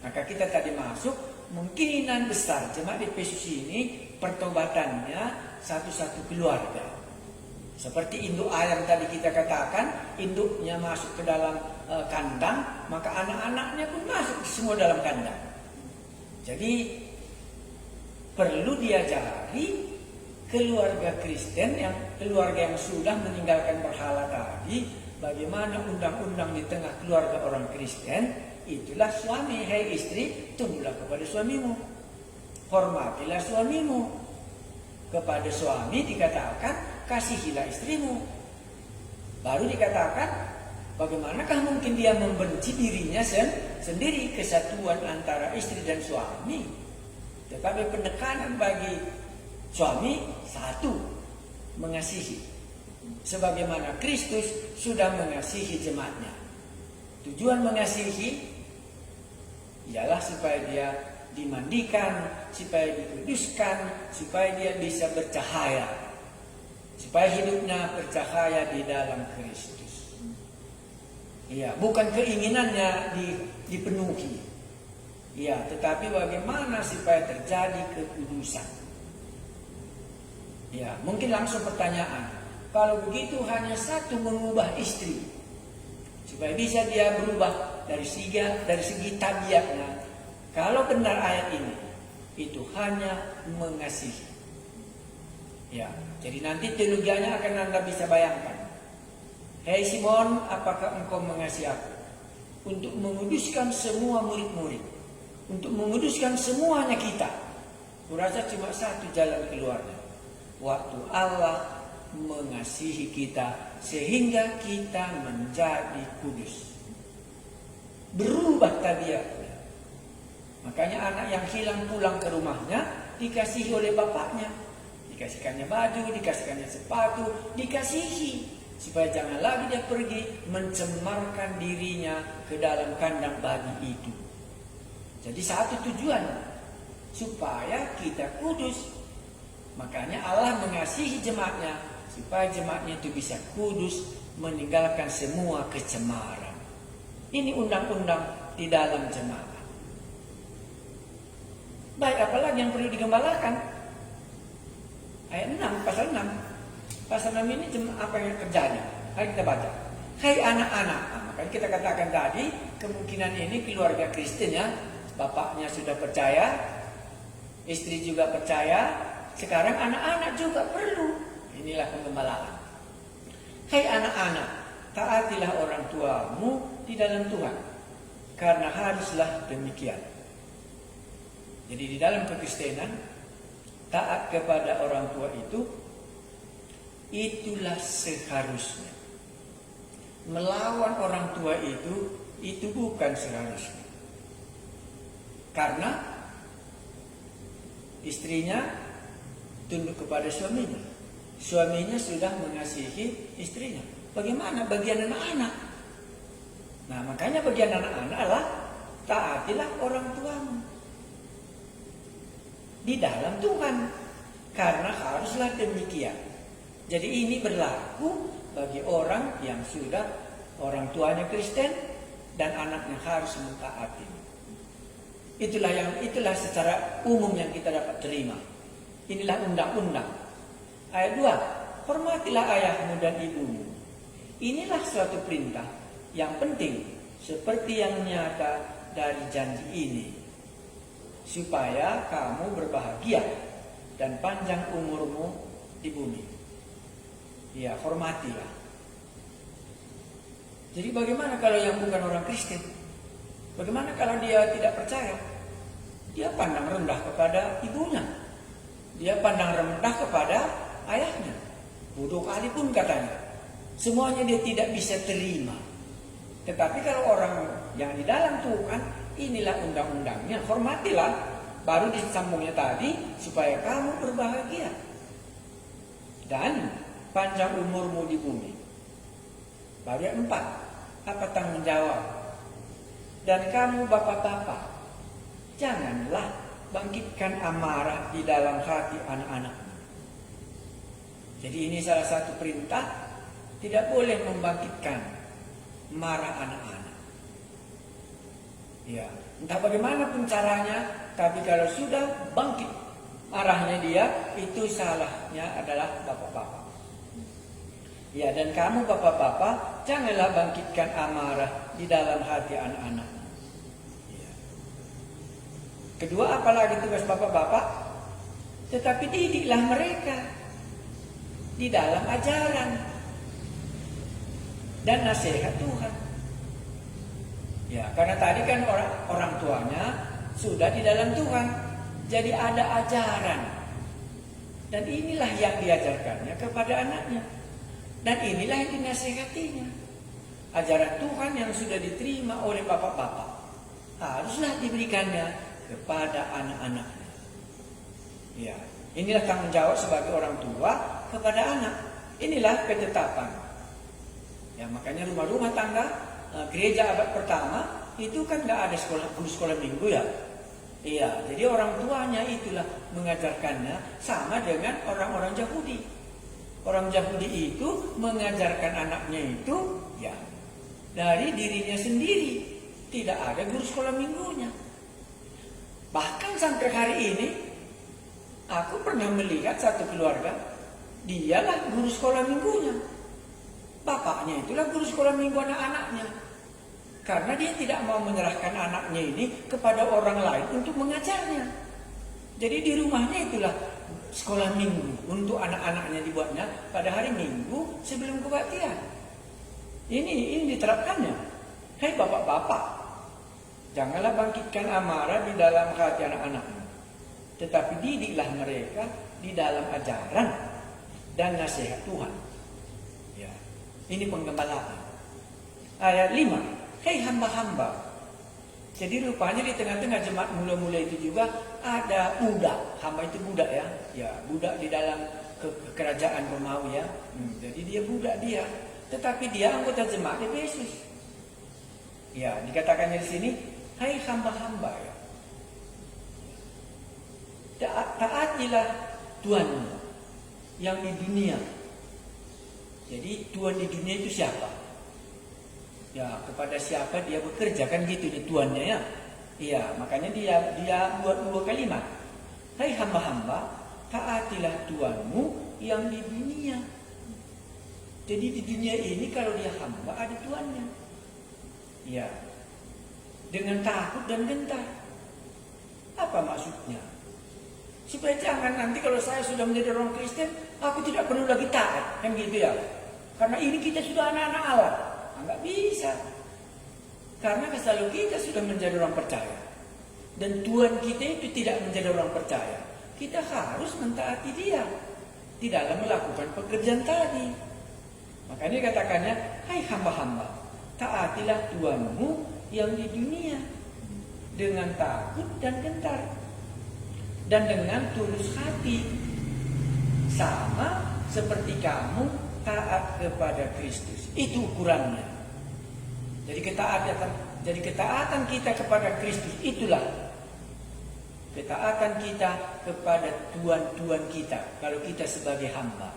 Speaker 1: Maka kita tadi masuk, kemungkinan besar jemaat Efesus ini pertobatannya satu-satu keluarga. Seperti induk ayam tadi kita katakan, induknya masuk ke dalam kandang, maka anak-anaknya pun masuk semua dalam kandang. Jadi perlu diajari keluarga Kristen, keluarga yang sudah meninggalkan berhala tadi, bagaimana undang-undang di tengah keluarga orang Kristen. Itulah suami, hai istri, tunduklah kepada suamimu, hormatilah suamimu. Kepada suami dikatakan kasihilah istrimu. Baru dikatakan bagaimanakah mungkin dia membenci dirinya sendiri, kesatuan antara istri dan suami. Tetapi penekanan bagi suami satu, mengasihi. Sebagaimana Kristus sudah mengasihi jemaatnya. Tujuan mengasihi ialah supaya dia dimandikan, supaya dikuduskan, supaya dia bisa bercahaya. Supaya hidupnya bercahaya di dalam Kristus. Iya, bukan keinginannya dipenuhi. Iya, tetapi bagaimana supaya terjadi kekudusan. Ya, mungkin langsung pertanyaan. Kalau begitu hanya satu mengubah istri. Supaya bisa dia berubah dari segi tabiatnya. Kalau benar ayat ini, itu hanya mengasihi. Ya, jadi nanti teologianya akan Anda bisa bayangkan. Hei Simon, apakah engkau mengasihi aku? Untuk menguduskan semua murid-murid. Untuk menguduskan semuanya kita. Kurasa cuma satu jalan keluarnya. Waktu Allah mengasihi kita sehingga kita menjadi kudus. Berubah tabiatnya. Makanya anak yang hilang pulang ke rumahnya dikasihi oleh bapaknya. Dikasihkannya baju, dikasihkannya sepatu, dikasihi. Supaya jangan lagi dia pergi mencemarkan dirinya ke dalam kandang babi itu. Jadi satu tujuan, supaya kita kudus. Makanya Allah mengasihi jemaatnya, supaya jemaatnya itu bisa kudus, meninggalkan semua kecemaran. Ini undang-undang di dalam jemaat. Baik, apalagi yang perlu digembalakan? Ayat 6, pasal 6. Pasal 6 ini apa yang terjadi? Mari kita baca. Hai anak-anak. Makanya kita katakan tadi, kemungkinan ini keluarga Kristen ya. Bapaknya sudah percaya, istri juga percaya, sekarang anak-anak juga perlu. Inilah penggembalaan. Hai anak-anak, taatilah orang tuamu di dalam Tuhan, karena haruslah demikian. Jadi di dalam kekristenan, taat kepada orang tua itulah seharusnya. Melawan orang tua itu bukan seharusnya. Karena istrinya tunduk kepada suaminya. Suaminya sudah mengasihi istrinya. Bagaimana bagian anak-anak? Nah, makanya bagian anak-anak adalah taatilah orang tuamu di dalam Tuhan. Karena haruslah demikian. Jadi ini berlaku bagi orang yang sudah orang tuanya Kristen dan anaknya harus mentaati. Itulah secara umum yang kita dapat terima. Inilah undang-undang. Ayat 2, hormatilah ayahmu dan ibumu. Inilah suatu perintah yang penting, seperti yang nyata dari janji ini, supaya kamu berbahagia dan panjang umurmu di bumi. Ya, hormatilah. Jadi bagaimana kalau yang bukan orang Kristen? Bagaimana kalau dia tidak percaya? Dia pandang rendah kepada ibunya. Dia pandang rendah kepada ayahnya. Bodoh kali pun katanya. Semuanya dia tidak bisa terima. Tetapi kalau orang yang di dalam Tuhan, inilah undang-undangnya. Hormatilah. Baru disambungnya tadi, supaya kamu berbahagia dan panjang umurmu di bumi. Baru yang 4, apa tanggung jawab? Dan kamu bapak-bapak, janganlah bangkitkan amarah di dalam hati anak-anakmu. Jadi ini salah satu perintah, tidak boleh membangkitkan marah anak-anak. Ya, entah bagaimanapun caranya, tapi kalau sudah bangkit marahnya dia, itu salahnya adalah bapak-bapak. Ya, dan kamu bapak-bapak, janganlah bangkitkan amarah di dalam hati anak-anak. Ya. Kedua, apalagi tugas bapak-bapak? Tetapi didiklah mereka di dalam ajaran dan nasihat Tuhan. Ya, karena tadi kan orang tuanya sudah di dalam Tuhan, jadi ada ajaran. Dan inilah yang diajarkannya kepada anaknya. Dan inilah yang dinasihatinya. Ajaran Tuhan yang sudah diterima oleh bapak-bapak haruslah diberikannya kepada anak-anaknya. Ya, inilah tanggung jawab sebagai orang tua kepada anak. Inilah ketetapan. Ya, makanya rumah-rumah tangga gereja abad pertama itu kan nggak ada sekolah minggu ya. Iya, jadi orang tuanya itulah mengajarkannya, sama dengan orang-orang Yahudi. Orang Yahudi itu mengajarkan anaknya itu ya dari dirinya sendiri, tidak ada guru sekolah minggunya. Bahkan sampai hari ini aku pernah melihat satu keluarga, dialah guru sekolah minggunya. Bapaknya itulah guru sekolah minggu anak-anaknya. Karena dia tidak mau menyerahkan anaknya ini kepada orang lain untuk mengajarnya. Jadi di rumahnya itulah sekolah minggu untuk anak-anaknya dibuatnya pada hari Minggu sebelum kebaktian. Ini diterapkannya. Hai bapak-bapak, janganlah bangkitkan amarah di dalam hati anak-anakmu, tetapi didiklah mereka di dalam ajaran dan nasihat Tuhan. Ya, ini penggembalaan. Ayat 5. Hei hamba-hamba. Jadi rupanya di tengah-tengah jemaat mula-mula itu juga ada budak. Hamba itu budak ya. Ya, budak di dalam kerajaan Romawi ya. Jadi dia budak dia. Tetapi dia anggota jemaat Efesus. Ya, dikatakannya di sini, hai hamba-hamba ya. Taatilah Tuhanmu yang di dunia. Jadi Tuhan di dunia itu siapa? Ya, kepada siapa dia bekerja kan gitu di tuannya ya. Iya, makanya dia buat 2 kalimat. Hai hamba-hamba, taatilah Tuhanmu yang di dunia. Jadi di dunia ini kalau dia hamba ada tuannya. Iya. Dengan takut dan gentar. Apa maksudnya? Supaya jangan nanti kalau saya sudah menjadi orang Kristen, aku tidak perlu lagi taat, kan gitu ya. Karena ini kita sudah anak-anak Allah. Enggak bisa. Karena kalau kita sudah menjadi orang percaya dan Tuhan kita itu tidak menjadi orang percaya, kita harus mentaati dia di dalam melakukan pekerjaan tadi. Makanya dikatakannya, hai hamba-hamba, taatilah Tuhanmu yang di dunia dengan takut dan gentar dan dengan tulus hati, sama seperti kamu taat kepada Kristus. Itu ukurannya. Jadi ketaatan kita kepada Kristus itulah ketaatan kita kepada Tuhan kita kalau kita sebagai hamba.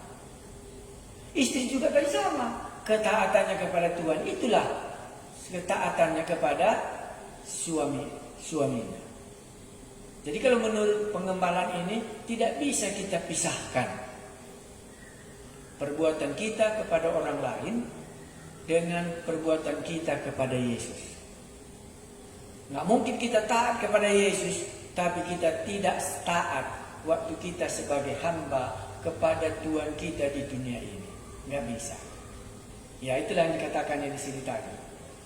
Speaker 1: Istri juga tadi sama, ketaatannya kepada Tuhan itulah ketaatannya kepada suaminya. Jadi kalau menurut pengembalaan ini tidak bisa kita pisahkan perbuatan kita kepada orang lain dengan perbuatan kita kepada Yesus. Nggak mungkin kita taat kepada Yesus tapi kita tidak taat waktu kita sebagai hamba kepada Tuhan kita di dunia ini. Nggak bisa. Ya itulah yang dikatakannya di sini tadi.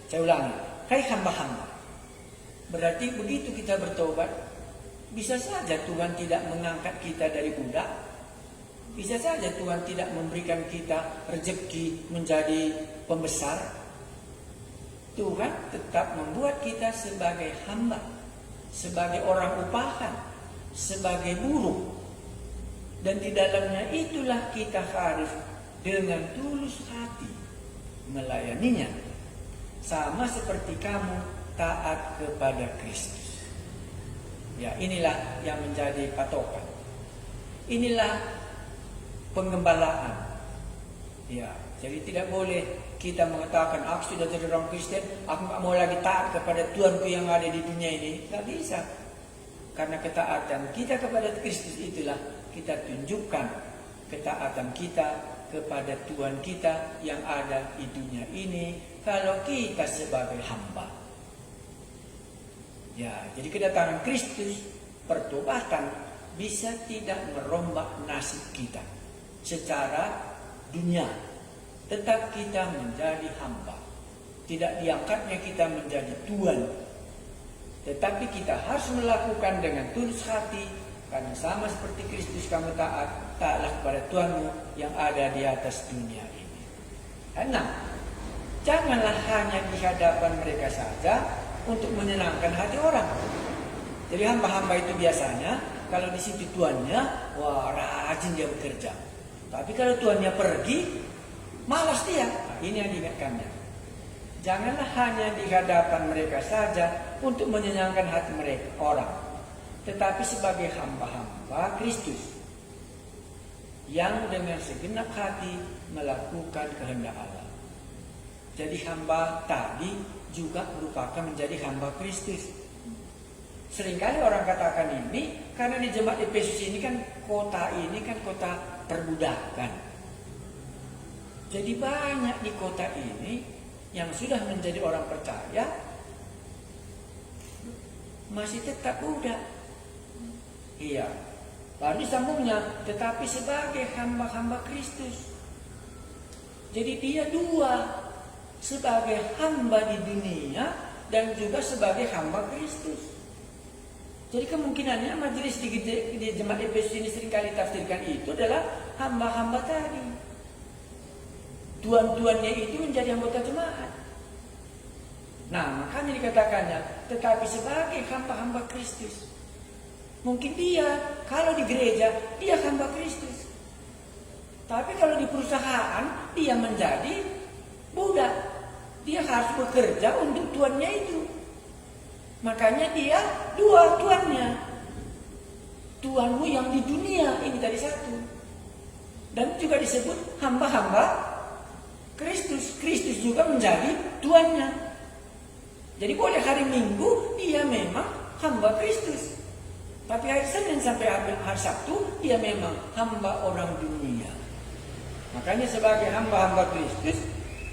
Speaker 1: Saya ulangi, hai hamba-hamba. Berarti begitu kita bertobat, bisa saja Tuhan tidak mengangkat kita dari budak. Bisa saja Tuhan tidak memberikan kita rezeki menjadi pembesar. Tuhan tetap membuat kita sebagai hamba, sebagai orang upahan, sebagai buruh. Dan di dalamnya itulah kita harus dengan tulus hati melayaninya. Sama seperti kamu taat kepada Kristus. Ya, inilah yang menjadi patokan. Inilah penggembalaan. Ya, jadi tidak boleh kita mengatakan aku sudah jadi orang Kristen, aku tak mau lagi taat kepada Tuhanku yang ada di dunia ini. Tak bisa. Karena ketaatan kita kepada Kristus itulah kita tunjukkan ketaatan kita kepada Tuhan kita yang ada di dunia ini kalau kita sebagai hamba. Ya, jadi kedatangan Kristus, pertobatan bisa tidak merombak nasib kita secara dunia. Tetap kita menjadi hamba. Tidak diangkatnya kita menjadi Tuhan. Tetapi kita harus melakukan dengan tulus hati. Karena sama seperti Kristus kamu taatlah kepada Tuhanmu yang ada di atas dunia ini. 6. Janganlah hanya di hadapan mereka saja untuk menyenangkan hati orang. Jadi hamba-hamba itu biasanya kalau di situ tuannya, wah rajin dia bekerja. Tapi kalau tuannya pergi, malas dia. Nah, ini yang diingatkannya. Janganlah hanya di hadapan mereka saja untuk menyenangkan hati mereka orang, tetapi sebagai hamba-hamba Kristus yang dengan segenap hati melakukan kehendak Allah. Jadi hamba tadi juga merupakan menjadi hamba Kristus. Seringkali orang katakan ini karena di jemaat Efesus ini kan kota perbudakan. Jadi banyak di kota ini yang sudah menjadi orang percaya masih tetap budak. Iya. Lalu disambungnya, tetapi sebagai hamba-hamba Kristus. Jadi dia dua, sebagai hamba di dunia dan juga sebagai hamba Kristus. Jadi kemungkinannya majelis di jemaat Efesus ini seringkali tafsirkan itu adalah hamba-hamba tadi. Tuan-tuannya itu menjadi anggota jemaat. Nah, makanya dikatakannya, tetapi sebagai hamba-hamba Kristus. Mungkin dia, kalau di gereja, dia hamba Kristus. Tapi kalau di perusahaan, dia menjadi budak. Dia harus bekerja untuk tuannya itu. Makanya dia dua tuannya. Tuanmu yang di dunia, ini tadi satu. Dan juga disebut hamba-hamba Kristus. Kristus juga menjadi tuannya. Jadi boleh hari Minggu dia memang hamba Kristus. Tapi hari Senin sampai hari Sabtu dia memang hamba orang dunia. Makanya sebagai hamba-hamba Kristus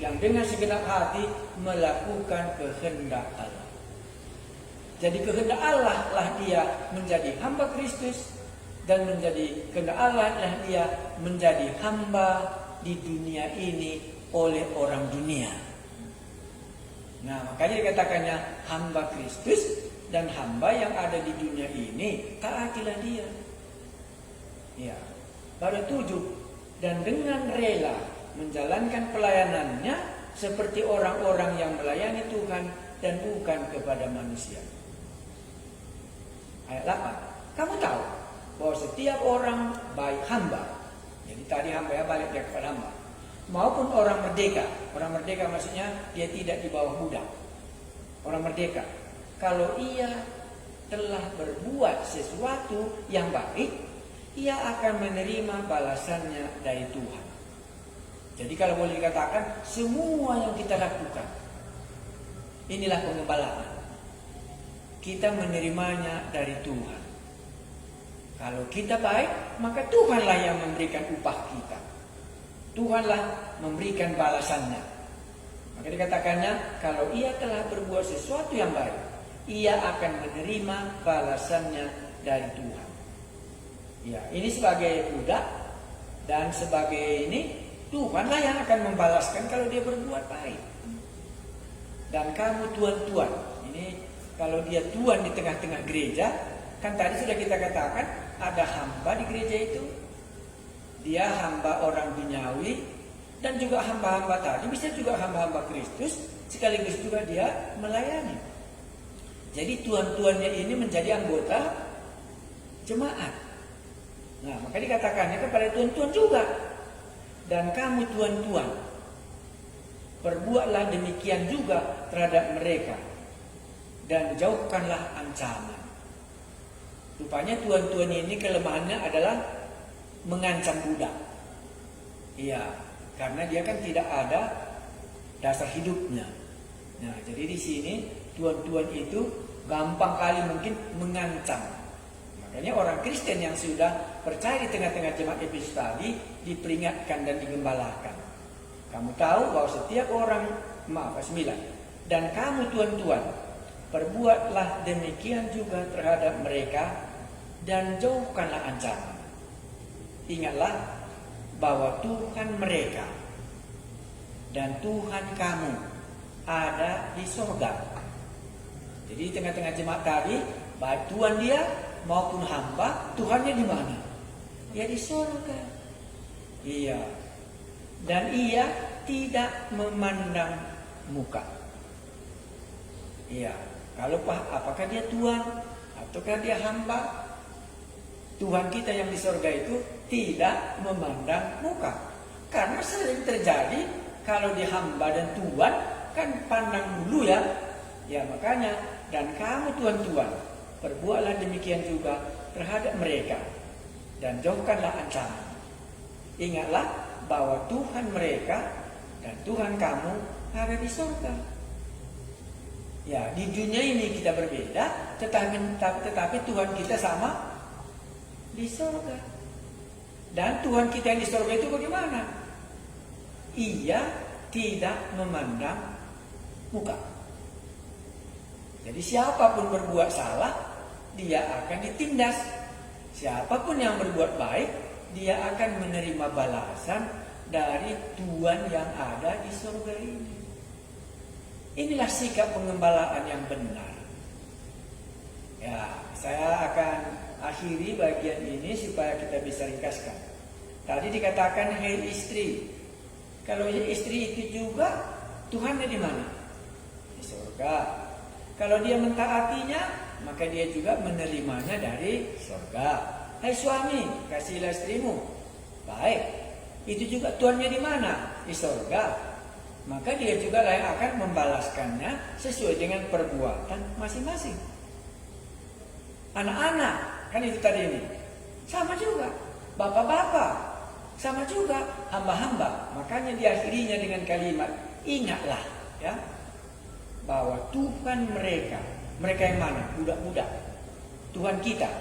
Speaker 1: yang dengan segenap hati melakukan kehendak Allah. Jadi kehendak Allah lah dia menjadi hamba Kristus dan menjadi kehendak Allah lah dia menjadi hamba di dunia ini oleh orang dunia. Nah, makanya dikatakannya hamba Kristus dan hamba yang ada di dunia ini, taatilah dia. Ya, baru 7. Dan dengan rela menjalankan pelayanannya seperti orang-orang yang melayani Tuhan dan bukan kepada manusia. Ayat 8. Kamu tahu bahwa setiap orang baik hamba. Jadi tadi hamba ya balik dia kepada hamba. Maupun orang merdeka. Orang merdeka maksudnya dia tidak di bawah budak. Orang merdeka. Kalau ia telah berbuat sesuatu yang baik, ia akan menerima balasannya dari Tuhan. Jadi kalau boleh dikatakan, semua yang kita lakukan, inilah pengembalaan. Kita menerimanya dari Tuhan. Kalau kita baik, maka Tuhanlah yang memberikan upah kita. Tuhanlah memberikan balasannya. Maka dikatakannya, kalau ia telah berbuat sesuatu yang baik, ia akan menerima balasannya dari Tuhan. Ya, ini sebagai budak dan sebagai ini Tuhanlah yang akan membalaskan kalau dia berbuat baik. Dan kamu tuan-tuan, ini kalau dia tuan di tengah-tengah gereja, kan tadi sudah kita katakan ada hamba di gereja itu. Dia hamba orang duniawi dan juga hamba-hamba tadi bisa juga hamba-hamba Kristus, sekaligus juga dia melayani. Jadi tuan-tuannya ini menjadi anggota jemaat. Nah, maka dikatakannya kepada tuan-tuan juga. Dan kamu tuan-tuan, perbuatlah demikian juga terhadap mereka. Dan jauhkanlah ancaman. Rupanya tuan-tuan ini kelemahannya adalah mengancam budak. Iya, karena dia kan tidak ada dasar hidupnya. Nah, jadi di sini tuan-tuan itu gampang kali mungkin mengancam. Makanya orang Kristen yang sudah percaya di tengah-tengah jemaat Efesus tadi diperingatkan dan digembalakan. Kamu tahu bahwa setiap orang, 9. Dan kamu tuan-tuan, perbuatlah demikian juga terhadap mereka dan jauhkanlah ancaman. Ingatlah bahwa Tuhan mereka dan Tuhan kamu ada di surga. Jadi di tengah-tengah jemaat tadi, baik Tuhan dia maupun hamba, Tuhannya di mana? Ya di surga. Iya. Dan ia tidak memandang muka. Iya. Kalau apakah dia Tuhan ataukah dia hamba? Tuhan kita yang di surga itu tidak memandang muka. Karena sering terjadi kalau di hamba dan Tuhan kan pandang dulu ya. Ya makanya, dan kamu tuan-tuan, perbuatlah demikian juga terhadap mereka dan jauhkanlah ancaman. Ingatlah bahwa Tuhan mereka dan Tuhan kamu ada di surga. Ya, di dunia ini kita berbeda, tetapi Tuhan kita sama di surga. Dan Tuhan kita yang di surga itu bagaimana? Ia tidak memandang muka. Jadi siapapun berbuat salah, dia akan ditindas. Siapapun yang berbuat baik, dia akan menerima balasan dari Tuhan yang ada di surga ini. Inilah sikap pengembalaan yang benar. Ya, saya akan akhiri bagian ini supaya kita bisa ringkaskan. Tadi dikatakan, hei istri. Kalau istri itu juga, Tuhannya di mana? Di surga. Kalau dia mentaatinya, maka dia juga menerimanya dari surga. Hai suami, kasihlah istrimu. Baik. Itu juga Tuhannya di mana? Di surga. Maka dia juga yang akan membalaskannya sesuai dengan perbuatan masing-masing. Anak-anak, kan itu tadi ini. Sama juga. Bapak-bapak, sama juga. Hamba-hamba. Makanya diakhirinya dengan kalimat, ingatlah ya, bahwa Tuhan mereka yang mana? Budak-budak. Tuhan kita.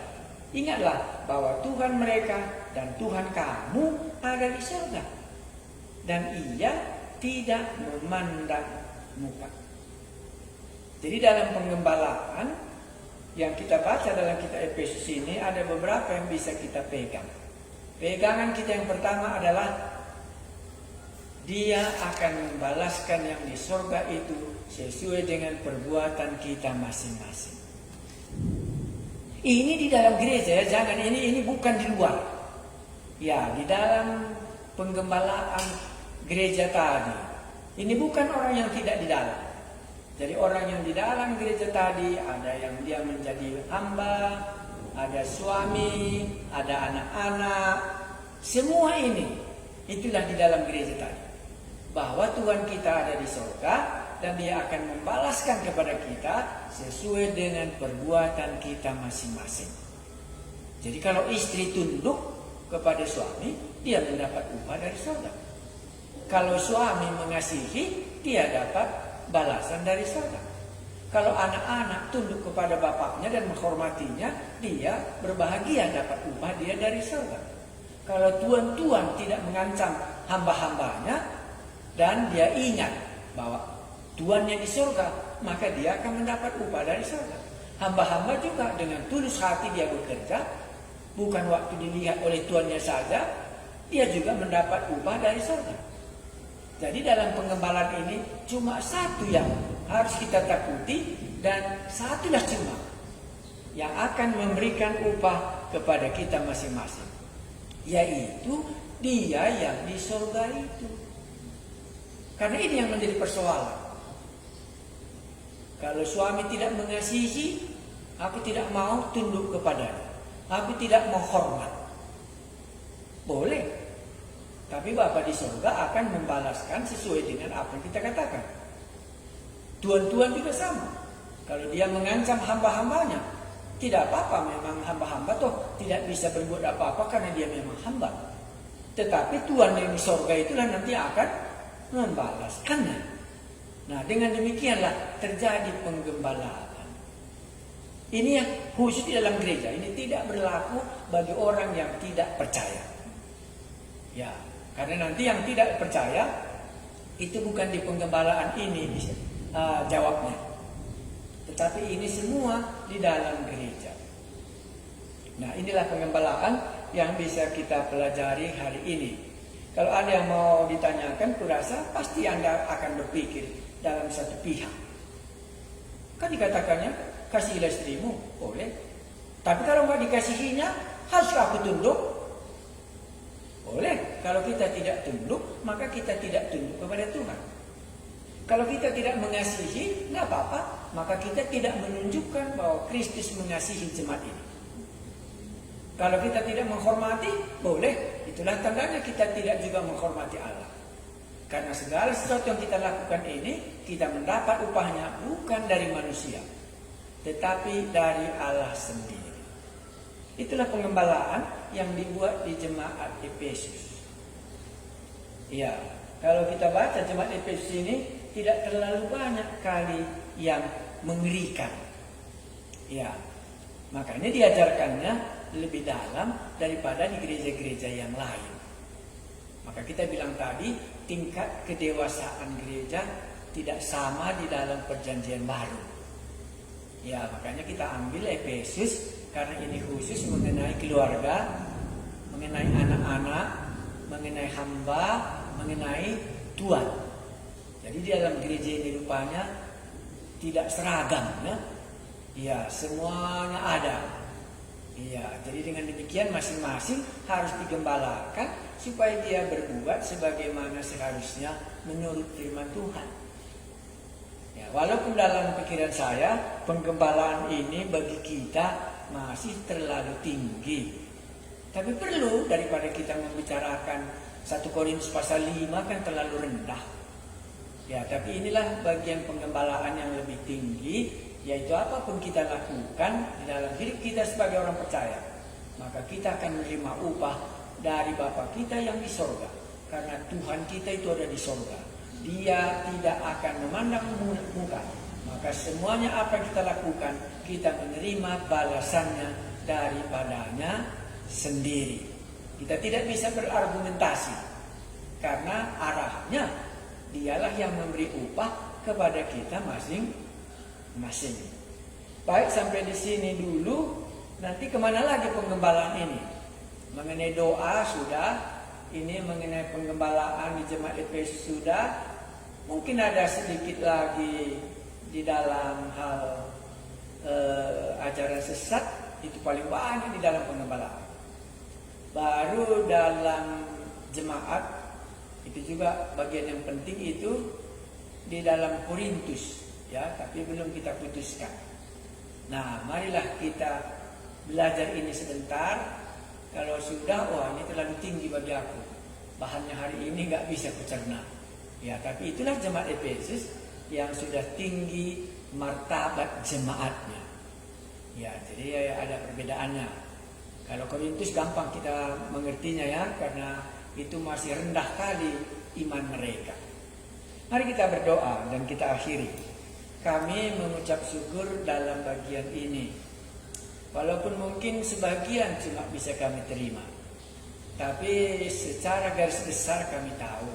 Speaker 1: Ingatlah bahwa Tuhan mereka dan Tuhan kamu ada di surga. Dan ia tidak memandang muka. Jadi dalam pengembalaan yang kita baca dalam kitab Efesus ini ada beberapa yang bisa kita pegang. Pegangan kita yang pertama adalah dia akan membalaskan yang di surga itu sesuai dengan perbuatan kita masing-masing. Ini di dalam gereja ya, jangan ini bukan di luar. Ya, di dalam penggembalaan gereja tadi, ini bukan orang yang tidak di dalam. Jadi orang yang di dalam gereja tadi, ada yang dia menjadi hamba, ada suami, ada anak-anak, semua ini, itulah di dalam gereja tadi. Bahwa Tuhan kita ada di surga dan Dia akan membalaskan kepada kita sesuai dengan perbuatan kita masing-masing. Jadi kalau istri tunduk kepada suami, dia mendapat upah dari surga. Kalau suami mengasihi, dia dapat balasan dari surga. Kalau anak-anak tunduk kepada bapaknya dan menghormatinya, dia berbahagia dapat upah dia dari surga. Kalau tuan-tuan tidak mengancam hamba-hambanya dan dia ingat bahwa tuannya di surga, maka dia akan mendapat upah dari surga. Hamba-hamba juga dengan tulus hati dia bekerja, bukan waktu dilihat oleh tuannya saja, dia juga mendapat upah dari surga. Jadi dalam penggembalaan ini cuma satu yang harus kita takuti dan satulah cuma yang akan memberikan upah kepada kita masing-masing, yaitu Dia yang di surga itu. Karena ini yang menjadi persoalan. Kalau suami tidak mengasihi, aku tidak mau tunduk kepadanya, aku tidak mau hormat. Boleh, tapi Bapa di surga akan membalaskan sesuai dengan apa yang kita katakan. Tuan-tuan juga sama. Kalau dia mengancam hamba-hambanya, tidak apa-apa, memang hamba-hamba toh tidak bisa berbuat apa-apa karena dia memang hamba. Tetapi Tuhan yang di surga itulah nanti akan membalaskannya. Nah, dengan demikianlah terjadi penggembalaan. Ini yang khusus di dalam gereja. Ini tidak berlaku bagi orang yang tidak percaya. Ya, karena nanti yang tidak percaya itu bukan di penggembalaan ini jawabnya, tetapi ini semua di dalam gereja. Nah, inilah penggembalaan yang bisa kita pelajari hari ini. Kalau ada yang mau ditanyakan, kurasa pasti Anda akan berpikir dalam satu pihak. Kan dikatakannya, kasihilah istrimu, boleh. Tapi kalau nggak dikasihinya, harus aku tunduk? Boleh. Kalau kita tidak tunduk, maka kita tidak tunduk kepada Tuhan. Kalau kita tidak mengasihi, nggak apa-apa. Maka kita tidak menunjukkan bahwa Kristus mengasihi jemaat ini. Kalau kita tidak menghormati, boleh. Itulah tandanya kita tidak juga menghormati Allah. Karena segala sesuatu yang kita lakukan ini, kita mendapat upahnya bukan dari manusia, tetapi dari Allah sendiri. Itulah penggembalaan yang dibuat di jemaat Efesus. Ya, kalau kita baca jemaat Efesus ini tidak terlalu banyak kali yang mengerikan. Ya, makanya diajarkannya lebih dalam daripada di gereja-gereja yang lain. Maka kita bilang tadi, tingkat kedewasaan gereja tidak sama di dalam perjanjian baru. Ya, makanya kita ambil Efesus karena ini khusus mengenai keluarga, mengenai anak-anak, mengenai hamba, mengenai Tuhan. Jadi di dalam gereja ini rupanya tidak seragam, ya. Ya, semuanya ada. Iya, jadi dengan demikian masing-masing harus digembalakan supaya dia berbuat sebagaimana seharusnya menurut firman Tuhan. Ya, walaupun dalam pikiran saya penggembalaan ini bagi kita masih terlalu tinggi, tapi perlu daripada kita membicarakan 1 Korintus pasal 5 kan terlalu rendah. Ya, tapi inilah bagian penggembalaan yang lebih tinggi. Yaitu apapun kita lakukan di dalam hidup kita sebagai orang percaya, maka kita akan menerima upah dari Bapa kita yang di sorga. Karena Tuhan kita itu ada di sorga, Dia tidak akan memandang muka. Maka semuanya apa yang kita lakukan, kita menerima balasannya daripadanya sendiri. Kita tidak bisa berargumentasi, karena arahnya Dialah yang memberi upah kepada kita masing-masing. Baik, sampai di sini dulu. Nanti kemana lagi penggembalaan ini? Mengenai doa sudah, ini mengenai penggembalaan di jemaat Efesus sudah. Mungkin ada sedikit lagi di dalam hal ajaran sesat, itu paling banyak di dalam penggembalaan. Baru dalam jemaat, itu juga bagian yang penting itu di dalam Korintus, ya, tapi belum kita putuskan. Nah, marilah kita belajar ini sebentar. Kalau sudah, wah ini terlalu tinggi bagi aku, bahannya hari ini nggak bisa kucerna. Ya, tapi itulah jemaat Efesus yang sudah tinggi martabat jemaatnya. Ya, jadi ya, ada perbedaannya. Kalau Korintus gampang kita mengertinya ya, karena itu masih rendah kali iman mereka. Mari kita berdoa dan kita akhiri. Kami mengucap syukur dalam bagian ini. Walaupun mungkin sebagian cuma bisa kami terima, tapi secara garis besar kami tahu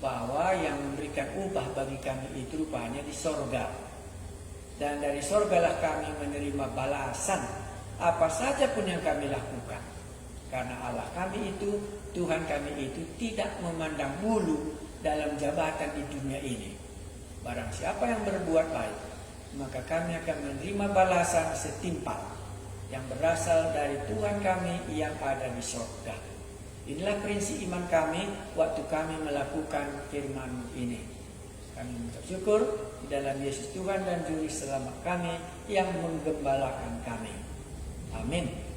Speaker 1: bahwa yang memberikan upah bagi kami itu rupanya di sorga. Dan dari sorgalah kami menerima balasan apa saja pun yang kami lakukan. Karena Allah kami itu, Tuhan kami itu tidak memandang bulu dalam jabatan di dunia ini. Barang siapa yang berbuat baik, maka kami akan menerima balasan setimpal yang berasal dari Tuhan kami yang ada di sorga. Inilah prinsip iman kami waktu kami melakukan firman ini. Kami mengucap syukur di dalam Yesus Tuhan dan Juru Selamat kami yang menggembalakan kami. Amin.